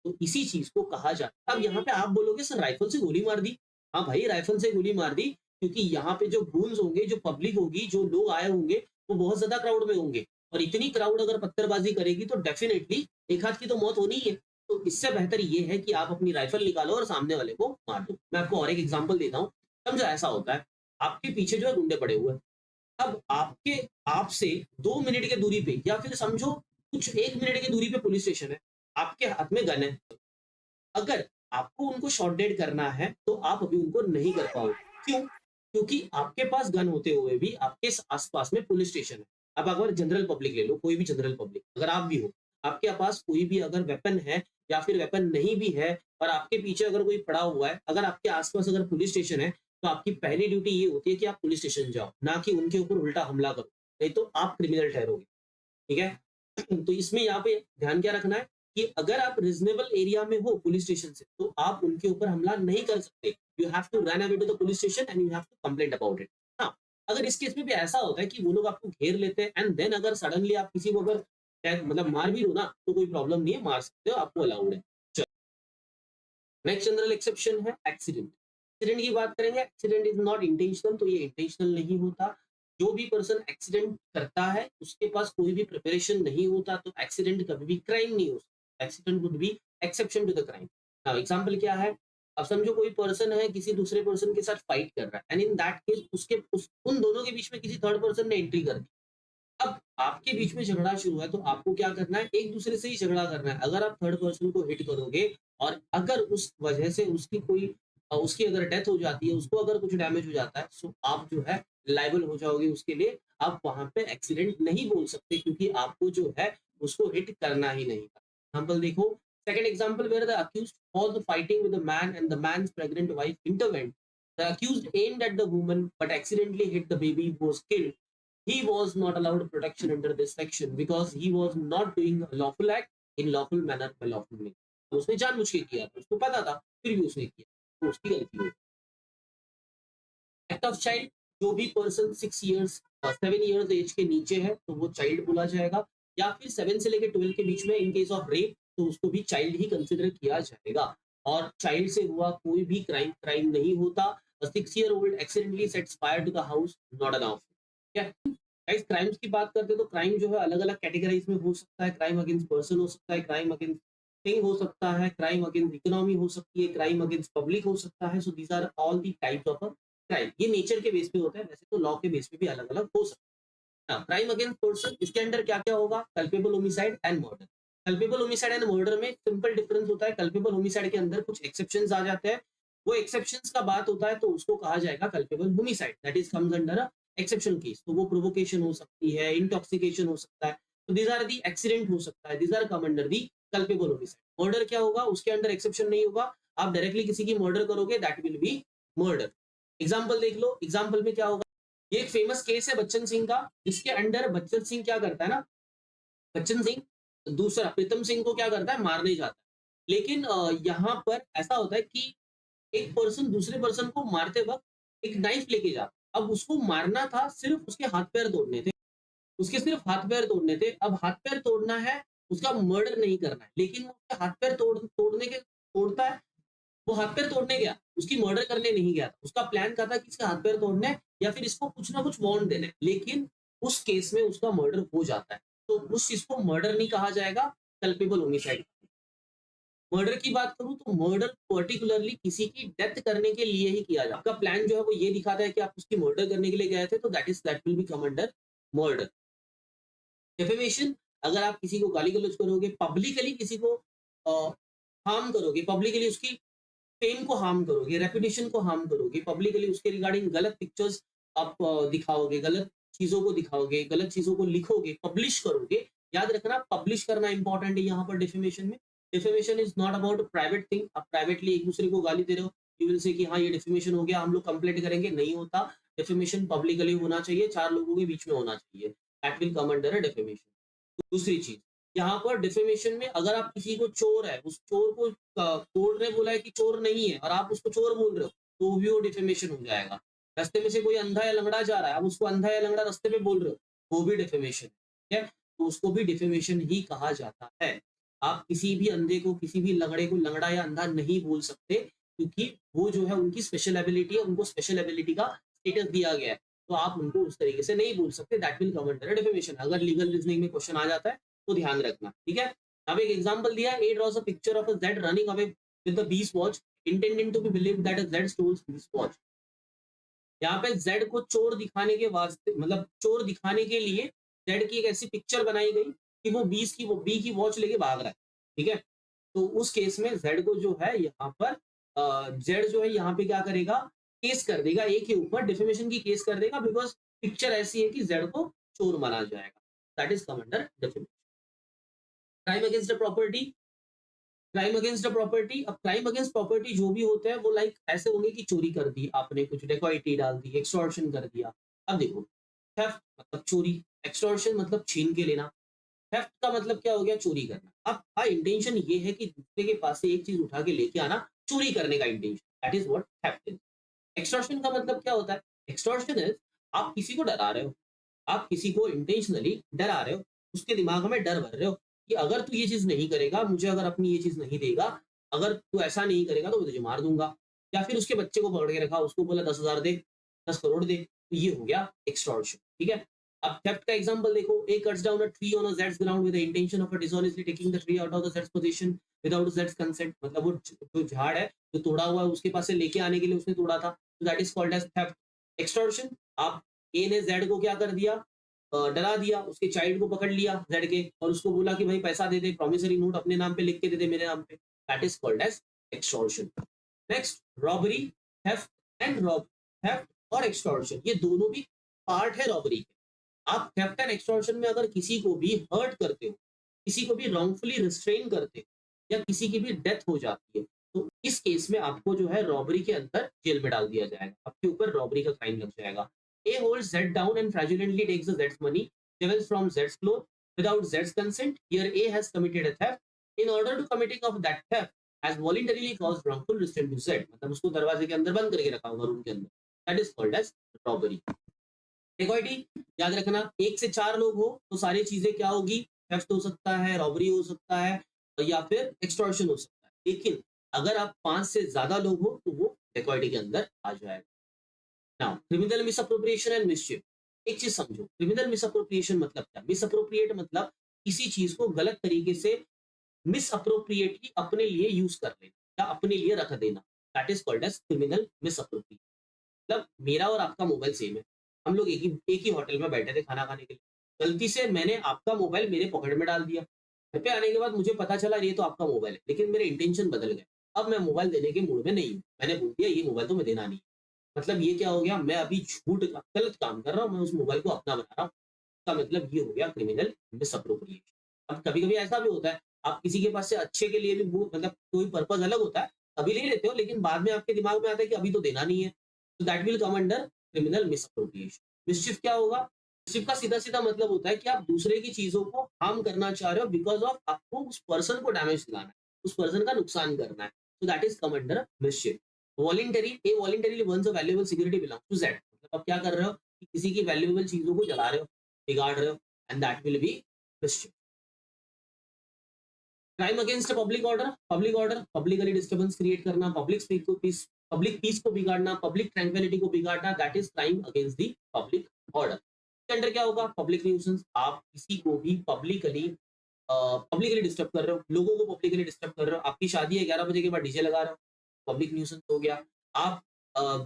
तो इसी चीज को कहा जाता है। अब यहाँ पे आप बोलोगे सर राइफल से गोली मार दी। हाँ भाई, राइफल से गोली मार दी, क्योंकि यहाँ पे जो गूंज होंगे, जो पब्लिक होगी, जो लोग आए होंगे, वो बहुत ज्यादा क्राउड में होंगे और इतनी क्राउड अगर पत्थरबाजी करेगी तो डेफिनेटली एक हाथ की तो मौत होनी ही है। तो इससे बेहतर ये है कि आप अपनी राइफल निकालो और सामने वाले को मार दो। मैं आपको और एक एग्जांपल देता हूँ। समझो ऐसा होता है, आपके पीछे जो है गुंडे पड़े हुए हैं। अब आपसे 2 मिनट की दूरी पे या फिर समझो कुछ 1 मिनट की दूरी पे पुलिस स्टेशन है। आपके हाथ में गन है। अगर आपको उनको शॉट डेड करना है तो आप अभी उनको नहीं कर पाओगे। क्यों? क्योंकि आपके पास गन होते हुए भी आपके आसपास में पुलिस स्टेशन है। अब अगर जनरल पब्लिक ले लो, कोई भी जनरल पब्लिक, अगर आप भी हो, आपके पास कोई भी अगर वेपन है या फिर वेपन नहीं भी है और आपके पीछे अगर कोई पड़ा हुआ है, अगर आपके आसपास अगर पुलिस स्टेशन है, तो आपकी पहली ड्यूटी ये होती है कि आप पुलिस स्टेशन जाओ, ना कि उनके ऊपर उल्टा हमला करो। नहीं तो आप क्रिमिनल ठहरोगे। ठीक है? तो इसमें यहाँ पे ध्यान क्या रखना है कि अगर आप रीजनेबल एरिया में हो पुलिस स्टेशन से, तो आप उनके ऊपर हमला नहीं कर सकते। You have to run away to the police station and you have to complaint about it. हाँ, अगर इस केस में भी ऐसा होता है कि वो लोग आपको घेर लेते हैं एंड देन अगर सडनली आप किसी को अगर मतलब मार भी दो ना, तो कोई प्रॉब्लम नहीं है, मार सकते हो, आपको अलाउड है। नेक्स्ट जनरल एक्सेप्शन है एक्सीडेंट। एक्सीडेंट की बात करेंगे, एक्सीडेंट इज नॉट इंटेंशनल, तो ये इंटेंशनल नहीं होता। जो भी पर्सन एक्सीडेंट करता है उसके पास कोई भी प्रिपरेशन नहीं होता, तो एक्सीडेंट कभी भी क्राइम नहीं हो सकता। Accident would be exception to the crime. Now example क्या है? अब समझो कोई पर्सन है किसी दूसरे पर्सन के साथ फाइट कर रहा है एंड इन दैट केस उन दोनों के बीच में किसी थर्ड पर्सन ने एंट्री कर दी। अब आपके बीच में झगड़ा शुरू है तो आपको क्या करना है? एक दूसरे से ही झगड़ा करना है। अगर आप थर्ड पर्सन को हिट करोगे और अगर उस वजह से उसकी अगर डेथ हो जाती है, उसको अगर कुछ डैमेज हो जाता है, सो आप जो है लायबल हो जाओगे उसके लिए। आप वहां पे एक्सीडेंट नहीं बोल सकते क्योंकि आपको जो है उसको हिट करना ही नहीं था। एग्जाम्पल देखो, second example where the accused for the fighting with the man and the man's pregnant wife intervened. The accused aimed at the woman but accidentally hit the baby who was killed. He was not allowed protection under this section because he was not doing a lawful act in lawful manner by lawful means. तो उसने जानबूझ के किया था, उसको पता था, फिर भी उसने किया, तो उसकी गलती होगी। एक्ट ऑफ चाइल्ड, जो भी पर्सन 7 इयर्स एज के नीचे है तो वो चाइल्ड बोला जाएगा, या फिर 7 से लेकर 12 के बीच में इन केस ऑफ रेप तो उसको भी चाइल्ड ही कंसिडर किया जाएगा। और चाइल्ड से हुआ कोई भी क्राइम नहीं होता। 6 year old accidentally sets fire to the house, not an offence. ठीक है गाइस? क्राइम्स की बात करते हैं तो क्राइम जो है अलग अलग कैटेगराइज में हो सकता है। क्राइम अगेंस्ट पर्सन हो सकता है, क्राइम अगेंस्ट थिंग हो सकता है, क्राइम अगेंस्ट इकोनॉमी हो सकती है, क्राइम अगेंस्ट पब्लिक हो सकता है। So these are all the types of crime. ये नेचर के बेस पे होता है, वैसे तो लॉ के बेस पे भी अलग अलग हो सकता है। क्राइम अगेंस्ट पर्सन, इसके अंदर क्या क्या होगा? Culpable homicide and murder. Culpable homicide and murder में सिंपल डिफरेंस होता है। कल्पेबल होमिसाइड के अंदर कुछ एक्सेप्शंस आ जाते हैं, वो एक्सेप्शंस का बात होता है तो उसको कहा जाएगा culpable homicide, that is comes under a exception case. तो वो प्रोवोकेशन हो सकती है, इंटॉक्सिकेशन हो सकता है, तो दीज आर दी एक्सीडेंट हो सकता है, these are come under the culpable homicide. Murder क्या होगा? उसके अंडर एक्सेप्शन नहीं होगा, आप डायरेक्टली किसी की मर्डर करोगे, that will be murder. Example देख लो, एग्जाम्पल में क्या होगा? ये एक फेमस केस है बच्चन सिंह का, जिसके अंडर बच्चन सिंह क्या करता है ना, बच्चन सिंह दूसरा प्रीतम सिंह को क्या करता है? मारने जाता है। लेकिन यहाँ पर ऐसा होता है कि एक पर्सन दूसरे पर्सन को मारते वक्त एक नाइफ लेके जाता। अब उसको मारना था, सिर्फ उसके हाथ पैर तोड़ने थे, उसके सिर्फ हाथ पैर तोड़ने थे। अब हाथ पैर तोड़ना है, उसका मर्डर नहीं करना है, लेकिन वो उसके हाथ पैर तोड़ता है। वो हाथ पैर तोड़ने गया, उसकी मर्डर करने नहीं गया था। उसका प्लान क्या था कि इसके हाथ पैर तोड़ने हैं या फिर इसको कुछ ना कुछ वार्न देने, लेकिन उस केस में उसका मर्डर हो जाता है। तो उस चीज को मर्डर नहीं कहा जाएगा, कल्पेबल होमिसाइड। मर्डर की बात करूं तो मर्डर पर्टिकुलरली किसी की डेथ करने के लिए ही किया जाता है। आपका प्लान जो है वो ये दिखाता है कि आप उसकी मर्डर करने के लिए गए थे, तो that will be come under murder. Defamation, अगर आप किसी को गाली गलौज करोगे, पब्लिकली किसी को हार्म करोगे, पब्लिकली उसकी फेम को हार्म करोगे, रेपुटेशन को हार्म करोगे, पब्लिकली उसके रिगार्डिंग गलत पिक्चर्स आप दिखाओगे, गलत चीजों को दिखाओगे, गलत चीजों को लिखोगे, पब्लिश करोगे। याद रखना, पब्लिश करना इंपॉर्टेंट है यहाँ पर डिफेमेशन में। Defamation is not about private thing. आप प्राइवेटली एक दूसरे को गाली दे रहे हो, यू विल से कि हाँ ये डिफेमेशन हो गया, हम लोग कंप्लेंट करेंगे, नहीं होता। डिफेमेशन पब्लिकली होना चाहिए, 4 लोगों के बीच में होना चाहिए, that will come under a defamation. दूसरी चीज, यहाँ पर डिफेमेशन में अगर आप किसी को चोर है, उस चोर को कोर्ट ने बोला है कि चोर नहीं है और आप उसको चोर बोल रहे हो, तो भी वो डिफेमेशन हो जाएगा। रास्ते में से कोई अंधा या लंगड़ा जा रहा है, आप उसको अंधा या लंगड़ा रास्ते पे बोल रहे हो, वो भी डिफेमेशन है। तो उसको भी डिफेमेशन ही कहा जाता है। आप किसी भी अंधे को, किसी भी लंगड़े को लंगड़ा या अंधा नहीं बोल सकते, क्योंकि वो जो है उनकी स्पेशल एबिलिटी है, उनको स्पेशल एबिलिटी का स्टेटस दिया गया है, तो आप उनको उस तरीके से नहीं बोल सकते, that will come under defamation. अगर लीगल रीजनिंग में क्वेश्चन आ जाता है तो ध्यान रखना, ठीक है। अब एक एग्जांपल दिया, A draws a picture of a Z running away with the B's watch intending to be believe that a Z stoles B's watch. यहाँ पे जेड को चोर दिखाने के वास्ते, मतलब चोर दिखाने के लिए जेड की एक ऐसी पिक्चर बनाई गई कि वो बी की वॉच लेके भाग रहा है, ठीक है। तो उस केस में जेड को जो है यहाँ पर जेड जो है यहाँ पे क्या करेगा, केस कर देगा ए के ऊपर, डिफेमेशन की केस कर देगा, बिकॉज पिक्चर ऐसी है कि जेड को चोर माना जाएगा, that is come under defamation. Crime against the property, crime against the property, अब क्राइम अगेंस्ट प्रॉपर्टी जो भी होता है वो लाइक ऐसे होंगे कि चोरी कर दी आपने, कुछ डेकोइटी डाल दी, एक्सटॉर्शन कर दिया। अब देखो, थेफ्ट मतलब चोरी, एक्सटॉर्शन मतलब छीन के लेना, थेफ्ट का मतलब क्या हो गया, चोरी करना। अब हाँ, इंटेंशन ये है कि दूसरे के पास से एक चीज उठा के लेके आना, चोरी करने का intention, that is what theft is. Extortion का मतलब क्या होता है, एक्सटॉर्शन इज आप किसी को डरा रहे हो, आप किसी को इंटेंशनली डरा रहे हो, उसके दिमाग में डर भर रहे हो कि अगर तू ये चीज नहीं करेगा, मुझे अगर अपनी ये चीज नहीं देगा, अगर तू ऐसा नहीं करेगा तो मैं तुझे मार दूंगा। या फिर उसके बच्चे को पकड़ के रखा, उसको बोला 10,000 दे, 10 करोड़ दे, तो ये हो गया एक्सटॉर्शन, ठीक है। अब थेफ्ट का एग्जांपल देखो, ए cuts down a tree on a Jades ground with the intention of dishonestly taking the tree out of the Jades position without Jades consent, मतलब वो जो झाड़ है जो तोड़ा हुआ है उसके पास से लेके आने के लिए उसने तोड़ा था, तो that is called as theft. Extortion, आप ए ने जेड को क्या कर दिया, डरा दिया, उसके चाइल्ड को पकड़ लिया जेड के और उसको बोला कि भाई पैसा दे दे, प्रॉमिसरी नोट अपने नाम पे लिख के दे दे मेरे नाम पे, that is called as extortion. Next, robbery, theft and rob, theft और एक्सटॉर्शन ये दोनों भी पार्ट है रॉबरी के। आप थेफ्ट एंड एक्सटॉर्शन में अगर किसी को भी हर्ट करते हो, किसी को भी रॉन्गफुली रिस्ट्रेन करते हो, या किसी की भी डेथ हो जाती है, तो इस केस में आपको जो है रॉबरी के अंदर जेल में डाल दिया जाएगा, आपके ऊपर रॉबरी का फाइन लग जाएगा। A holds Z down and fraudulently takes the Z's money, steals from Z's clothes without Z's consent. Here A has committed a theft. In order to committing of that theft, has voluntarily caused wrongful restraint to Z. मतलब उसको दरवाजे के अंदर बंद करके रखा होगा room के अंदर. That is called as robbery. Dacoity, याद रखना, एक से चार लोग हो तो सारी चीजें क्या होगी, थेफ्ट हो सकता है, रॉबरी हो सकता है, या फिर एक्सटॉर्शन हो सकता है। लेकिन अगर आप 5 से ज्यादा लोग हो तो वो डेकोइटी के अंदर आ जाएगा। नाउ क्रिमिनल मिसअप्रोप्रिएशन एंड मिसचिफ, एक चीज समझो, क्रिमिनल मिसअप्रोप्रिएशन मतलब क्या, मिसअप्रोप्रिएट मतलब किसी चीज को गलत तरीके से मिसअप्रोप्रिएटली अपने लिए यूज कर लेना या अपने लिए रख देना, that is called as criminal misappropriation. मतलब मेरा और आपका मोबाइल सेम है, हम लोग एक ही होटल में बैठे थे खाना खाने के लिए, गलती से मैंने आपका मोबाइल मेरे पॉकेट में डाल दिया, घर पे आने के बाद मुझे पता चला ये तो आपका मोबाइल है, लेकिन मेरे इंटेंशन बदल गए, अब मैं मोबाइल देने के मूड में नहीं हूँ, मैंने बोल दिया ये मोबाइल तो मैं देना नहीं। मतलब ये क्या हो गया, मैं अभी झूठ का गलत काम कर रहा हूँ, मैं उस मोबाइल को अपना बना रहा हूँ, इसका मतलब ये हो गया क्रिमिनल मिसअप्रोप्रिएशन। अब कभी कभी ऐसा भी होता है, आप किसी के पास से अच्छे के लिए भी मतलब कोई पर्पज अलग होता है, अभी ले लेते हो, लेकिन बाद में आपके दिमाग में आता है कि अभी तो देना नहीं है, तो that will come under criminal misappropriation. मिसचिफ क्या होगा, मिसचिफ का सीधा सीधा मतलब होता है कि आप दूसरे की चीजों को हार्म करना चाह रहे हो, बिकॉज ऑफ आपको उस पर्सन को डैमेज दिलाना है, उस पर्सन का नुकसान करना है, तो that is come under mischief. Voluntary, A voluntarily burns a valuable security belongs to Z, मतलब आप क्या कर रहे हो कि किसी की वैल्यूएबल चीजों को जला रहे हो, बिगाड़ रहे हो, and that will be मिसचिफ। Crime against public order, public order publicly disturbance create करना, पब्लिक पीस को बिगाड़ना, पब्लिक ट्रैंक्विलिटी को बिगाड़ना, that is crime against the public order. इसके अंडर क्या होगा, पब्लिक न्यूसेंस, आप किसी को भी पब्लिकली डिस्टर्ब कर रहे हो, लोगों को पब्लिकली डिस्टर्ब कर रहे हो, आपकी शादी है 11 बजे के बाद डीजे लगा रहे हो, पब्लिक न्यूसेंस हो गया। आप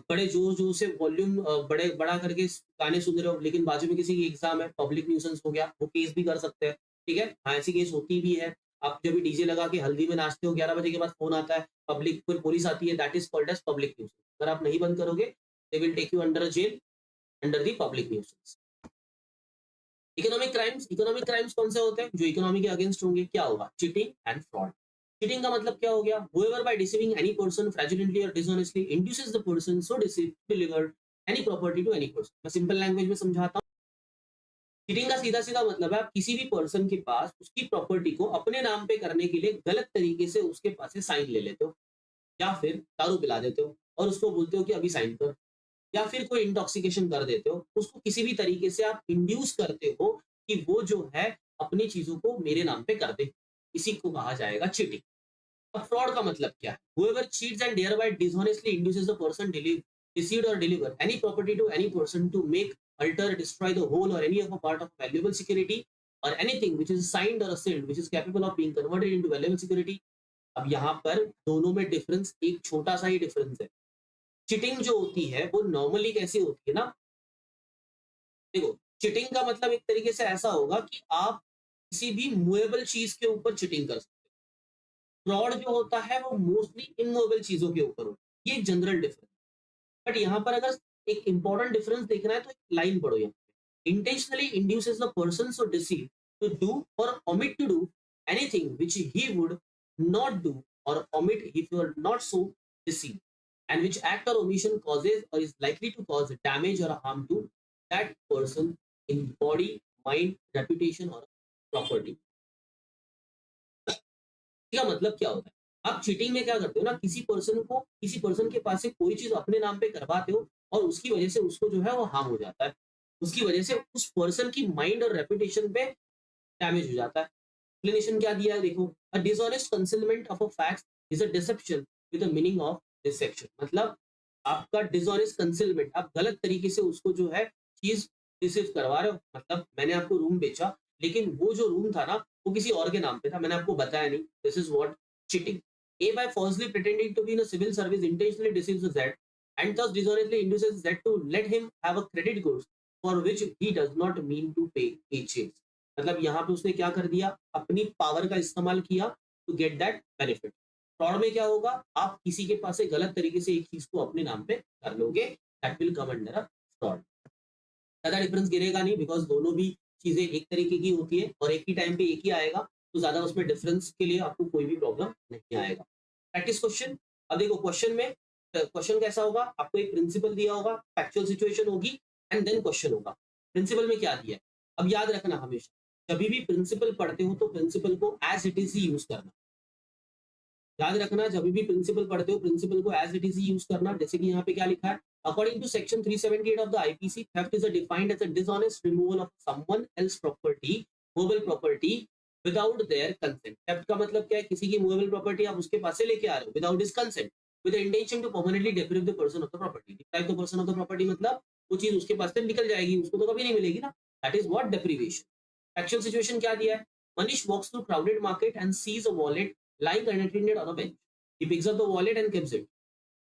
बड़े जोर जोर से वॉल्यूम बड़े बड़ा करके गाने सुन रहे हो, लेकिन बाजू में किसी की एग्जाम है, पब्लिक न्यूसेंस हो गया, वो केस भी कर सकते हैं, ठीक है, हाँ ऐसी केस होती भी है। आप जब भी डीजे लगा के हल्दी में नाचते हो, 11 बजे के बाद फोन आता है, पब्लिक फिर पुलिस आती है, that is called as public nuisance. अगर आप नहीं बंद करोगे, they will take you under jail, under the public nuisance. Economic crimes कौन से होते हैं, जो इकोनॉमी के अगेंस्ट होंगे, क्या होगा, चीटिंग एंड फ्रॉड। चीटिंग का मतलब क्या हो गया, whoever by deceiving any person fraudulently or dishonestly induces the person so deceived to deliver any property to any person। मैं सिंपल लैंग्वेज में समझाता हूँ, चीटिंग का सीधा सीधा मतलब है आप किसी भी पर्सन के पास उसकी प्रॉपर्टी को अपने नाम पे करने के लिए गलत तरीके से उसके पास से साइन ले लेते हो, या फिर दारू पिला देते हो और उसको बोलते हो कि अभी साइन कर, या फिर कोई इंटॉक्सिकेशन कर देते हो, उसको किसी भी तरीके से आप इंड्यूस करते हो कि वो जो है अपनी चीजों को मेरे नाम पे कर दे, इसी को कहा जाएगा चीटिंग। अब फ्रॉड का मतलब क्या है, whoever cheats and thereby dishonestly induces the person deceived or deliver any property to any person to make, alter, destroy the whole or any of a part of valuable security or anything which is signed or sealed which is capable of being converted into valuable security. अब यहाँ पर दोनों में difference एक छोटा सा ही difference है. Cheating जो होती है वो नॉर्मली कैसी होती है ना, देखो चिटिंग का मतलब एक तरीके से ऐसा होगा कि आप किसी भी मूवेबल चीज के ऊपर चिटिंग कर सकते हो. फ्रॉड जो होता है वो मोस्टली इनमूवेबल चीजों के ऊपर होता है. ये जनरल डिफरेंस. बट यहाँ पर अगर एक इंपॉर्टेंट डिफरेंस देखना है तो एक लाइन पढ़ो यहाँ पे. Intentionally induces the person so deceive to do or omit to do anything which he would not do or omit if you are not so deceived, and which act or omission causes or is likely to cause damage or harm to that person in body, mind, reputation or property. इसका मतलब क्या होता है? आप cheating में क्या करते हो ना, किसी पर्सन के पास से कोई चीज अपने नाम पे करवाते हो और उसकी वजह से उसको जो है वो हार्म हो जाता है. उसकी वजह से उस पर्सन की माइंड और रेपुटेशन पे डैमेज हो जाता है. एक्सप्लेनेशन क्या दिया है देखो. A dishonest concealment of a fact is a deception with the meaning of deception. मतलब आपका डिसऑनेस्ट कंसीलमेंट, आप गलत तरीके से उसको जो है चीज रिसीव करवा रहे हो. मतलब मैंने आपको रूम बेचा लेकिन वो जो रूम था ना वो किसी और के नाम पे था, मैंने आपको बताया नहीं. This is what cheating. A by falsely pretending to be in a civil service intentionally deceives the Z and thus dishonestly induces Z to let him have a credit goods for which he does not mean to pay exchange. मतलब यहाँ पे उसने क्या कर दिया, अपनी power का इस्तेमाल किया to get that benefit. Fraud में क्या होगा, आप किसी के पास से गलत तरीके से एक चीज को अपने नाम पे कर लोगे, that will come under a fraud. ज्यादा डिफरेंस गिरेगा नहीं बिकॉज दोनों भी चीजें एक तरीके की होती है और एक ही टाइम पे एक ही आएगा, तो ज्यादा उसमें डिफरेंस के लिए आपको कोई भी प्रॉब्लम नहीं आएगा. Practice question. अब देखो क्वेश्चन में क्वेश्चन कैसा होगा, आपको एक प्रिंसिपल दिया होगा, फैक्चुअल सिचुएशन होगी एंड देन क्वेश्चन होगा. प्रिंसिपल में क्या दिया है, अब याद रखना हमेशा जब भी प्रिंसिपल पढ़ते हो तो प्रिंसिपल को एज इट इज ही यूज करना. याद रखना जब भी प्रिंसिपल पढ़ते हो प्रिंसिपल को एज इट इज ही यूज करना. जैसे कि यहाँ पे क्या लिखा है, according to section 378 of the IPC, theft is defined as a dishonest removal of someone else property, movable property without their consent. Theft का मतलब क्या है, किसी की मूवेबल प्रॉपर्टी आप उसके पास से लेके आ रहे हो without his consent with the intention to permanently deprive the person of the property. Deprive the person of the property मतलब वो चीज उसके पास से निकल जाएगी, उसको तो कभी नहीं मिलेगी ना. That is what deprivation. Actual situation क्या दिया है, Manish walks through crowded market and sees a wallet lying unattended on a bench. He picks up the wallet and keeps it.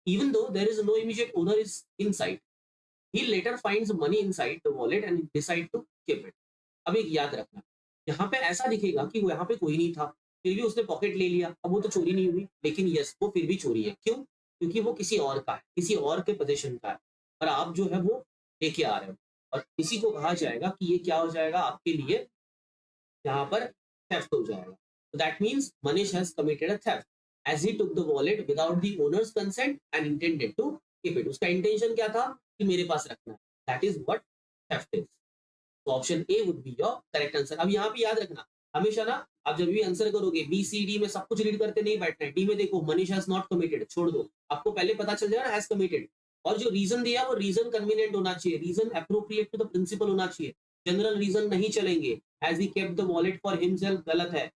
Even though there is no immediate owner is in sight, he later finds money inside the wallet and decide to keep it. अब एक याद रखना, यहाँ पे ऐसा दिखेगा कि वो यहाँ पे कोई नहीं था, फिर भी उसने पॉकेट ले लिया. अब वो तो चोरी नहीं हुई, लेकिन यस वो फिर भी चोरी है. क्यों? क्योंकि वो किसी और का है, किसी और के पोजीशन का है और आप जो है वो लेके आ रहे हो. और इसी को कहा जाएगा कि ये क्या हो जाएगा आपके लिए, यहाँ पर थेफ्ट हो जाएगा. So that means Manish has committed a theft as he took the wallet without the owner's consent and intended to keep it. उसका intention क्या था कि मेरे पास रखना है. That is what theft is. So option A would be your correct answer. अब यहाँ पे याद रखना हमेशा ना, आप जब भी आंसर करोगे बी सी डी में सब कुछ रीड करते नहीं बैठना है. डी में देखो मनीष हैज नॉट कमिटेड, छोड़ दो, आपको पहले पता चल जाएगा हैज कमिटेड. और जो रीजन दिया वो रीजन कन्वीनियंट होना चाहिए, reason appropriate to the principal होना चाहिए. जनरल रीजन नहीं चलेंगे. As he kept the wallet for himself, गलत है.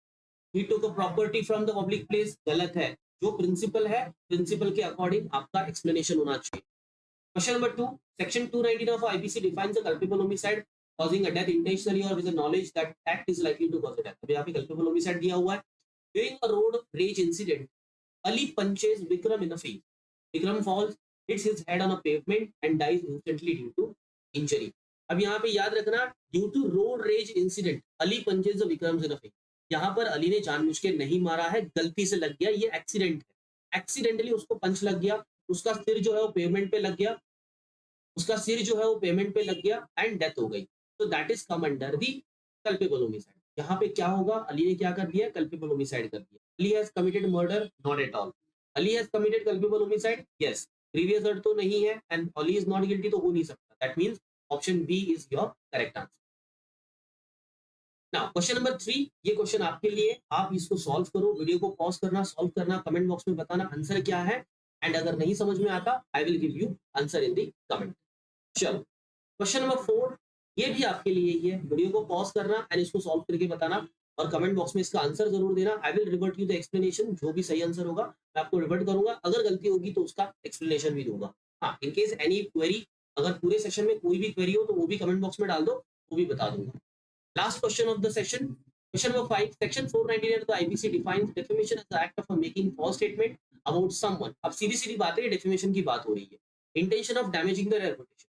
he took a property from the public place, गलत है. जो प्रिंसिपल है प्रिंसिपल के अकॉर्डिंग आपका एक्सप्लेनेशन होना चाहिए. Question number 2, section 219 of IPC defines a culpable homicide causing a death intentionally or with the knowledge that act is likely to cause a death. अब यहाँ पे culpable homicide दिया हुआ है. During a road rage incident, Ali punches Vikram in the face. Vikram falls, hits his head on a pavement and dies instantly due to injury. अब यहाँ पे याद रखना, due to road rage incident, Ali punches the Vikrams in the face. यहाँ पर अली ने जानबूझ के नहीं मारा है, गलती से लग गया, ये एक्सीडेंट है. एक्सीडेंटली उसको पंच लग गया, उसका सिर जो है वो पेमेंट पे लग गया, उसका सिर जो है वो पेमेंट पे लग गया एंड डेथ हो गई. तो that is come under the culpable homicide. यहाँ पे क्या होगा, अली ने क्या कर दिया, कल्पेबल होमिसाइड कर दिया. Ali has committed murder, not at all. Ali has committed culpable homicide, yes. Previous अर्थ तो नहीं है and Ali is not guilty तो हो नहीं सकता. That means option B is your correct answer. Now question number 3, ये क्वेश्चन आपके लिए, आप इसको सॉल्व करो, वीडियो को पॉज करना, सॉल्व करना, कमेंट बॉक्स में बताना आंसर क्या है एंड अगर नहीं समझ में आता I will give you answer in the comment. चलो क्वेश्चन नंबर 4, ये भी आपके लिए ही है. वीडियो को पॉज करना एंड इसको सॉल्व करके बताना और कमेंट बॉक्स में इसका आंसर जरूर देना. I will revert you the explanation, जो भी सही आंसर होगा मैं आपको रिवर्ट करूंगा, अगर गलती होगी तो उसका एक्सप्लेनेशन भी दूंगा. हाँ, इन केस एनी क्वेरी, अगर पूरे सेशन में कोई भी क्वेरी हो तो वो भी कमेंट बॉक्स में डाल दो, वो भी बता दूंगा। Last question of the session, question number 5, section 499 of the IPC defines defamation as the act of making false statement about someone। अब सीधी-सीधी बात है, defamation की बात हो रही है। Intention of damaging the reputation।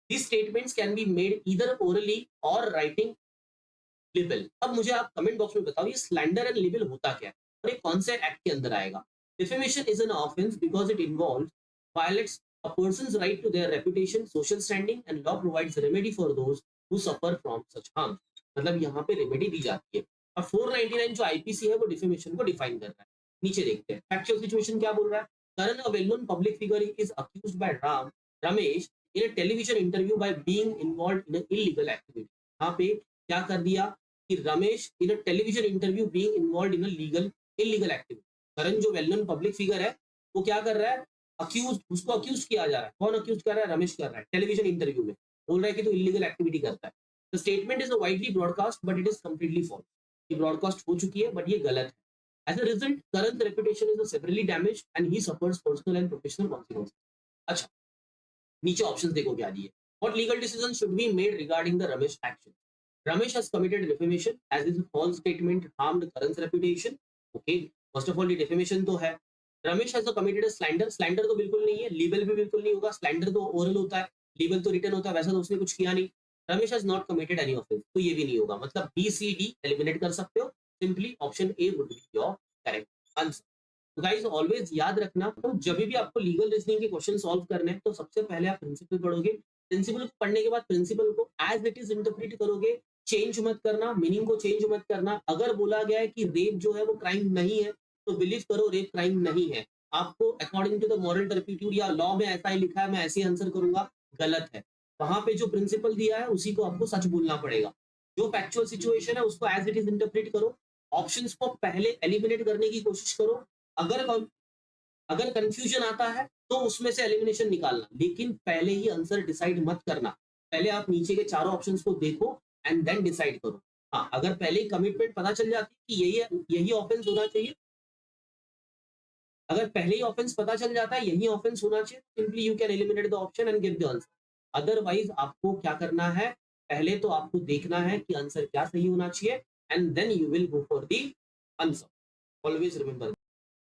These statements can be made either orally or writing libel। अब मुझे आप कमेंट बॉक्स में बताओ, ये स्लैंडर एंड लिबल होता क्या है और ये कौन से एक्ट के अंदर आएगा? Defamation is an offence because it involves violates a person's right to their reputation, social standing and law provides remedy for those who suffer from such harm. मतलब यहाँ पे रेमेडी दी जाती है। अब 499 जो आईपीसी है वो डिफेमेशन को डिफाइन कर रहा है। नीचे देखते हैं फैक्चुअल सिचुएशन क्या बोल रहा है। Karan, a well known public figure, is accused by Ramesh in a television interview by being involved in a illegal activity. यहाँ पे क्या कर दिया कि Ramesh in a television interview being involved in a illegal activity. Karan जो वेल नोन पब्लिक फिगर है वो क्या कर रहा है, अक्यूज, उसको अक्यूज किया जा रहा है। कौन अक्यूज कर रहा है? रमेश कर रहा है। टेलीविजन इंटरव्यू में बोल रहा है कि तू इल्लीगल एक्टिविटी करता है। The statement is widely broadcast but it is completely false. ये ब्रॉडकास्ट हो चुकी है बट ये गलत है। एज अ रिजल्ट करण's reputation is severely damaged and he suffers personal and professional consequences। अच्छा, नीचे ऑप्शंस देखो क्या दिए। What legal decision should be made regarding the Ramesh action? Ramesh has committed defamation as his false statement harmed Karan's reputation। Okay, first of all ये defamation तो है। Ramesh has committed a slander। slander तो बिल्कुल नहीं है, libel भी बिल्कुल नहीं होगा। slander तो oral होता है, libel तो written होता है। वैसा तो उसने कुछ किया नहीं। Ramesh has not committed any offense, तो ये भी नहीं होगा। मतलब B, C, D एलिमिनेट कर सकते हो। Simply option A would be your correct answer. तो गाइस ऑलवेज याद रखना, तो जब भी आपको लीगल रीजनिंग के क्वेश्चन सॉल्व करने हैं तो सबसे पहले आप प्रिंसिपल पढ़ोगे। प्रिंसिपल को पढ़ने के बाद प्रिंसिपल को एज इट इज इंटरप्रेट करोगे। चेंज मत करना, मीनिंग को चेंज मत करना। अगर बोला गया है कि रेप जो है वो क्राइम नहीं है तो बिलीव करो रेप क्राइम नहीं है। आपको according to the moral turpitude या लॉ में ऐसा ही लिखा है, मैं ऐसे आंसर करूंगा, गलत है। वहां पे जो प्रिंसिपल दिया है उसी को आपको सच बोलना पड़ेगा। जो फैक्चुअल सिचुएशन है उसको एज इट इज इंटरप्रेट करो। ऑप्शंस को पहले एलिमिनेट करने की कोशिश करो। अगर अगर कंफ्यूजन आता है तो उसमें से एलिमिनेशन निकालना, लेकिन पहले ही आंसर डिसाइड मत करना। पहले आप नीचे के चारों ऑप्शंस को देखो एंड देन डिसाइड करो। हाँ, अगर पहले ही कमिटमेंट पता चल जाती है कि यही ऑफेंस होना चाहिए, अगर पहले ही ऑफेंस पता चल जाता है यही ऑफेंस होना चाहिए, simply you can eliminate the option and give the answer. Otherwise आपको क्या करना है, पहले तो आपको देखना है कि आंसर क्या सही होना चाहिए and then you will go for the answer. Always remember.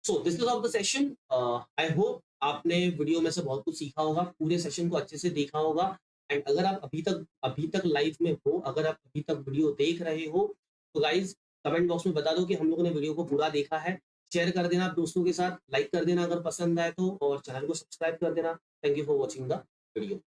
So this is of the session. I hope आपने वीडियो में से बहुत कुछ सीखा होगा, पूरे सेशन को अच्छे से देखा होगा। एंड अगर आप अभी तक लाइव में हो, अगर आप अभी तक वीडियो देख रहे हो तो गाइज कमेंट बॉक्स में बता दो कि हम लोगों ने वीडियो को पूरा देखा है। शेयर कर देना आप दोस्तों के साथ, लाइक कर देना अगर पसंद आए तो, और चैनल को सब्सक्राइब कर देना। Thank you for watching the video.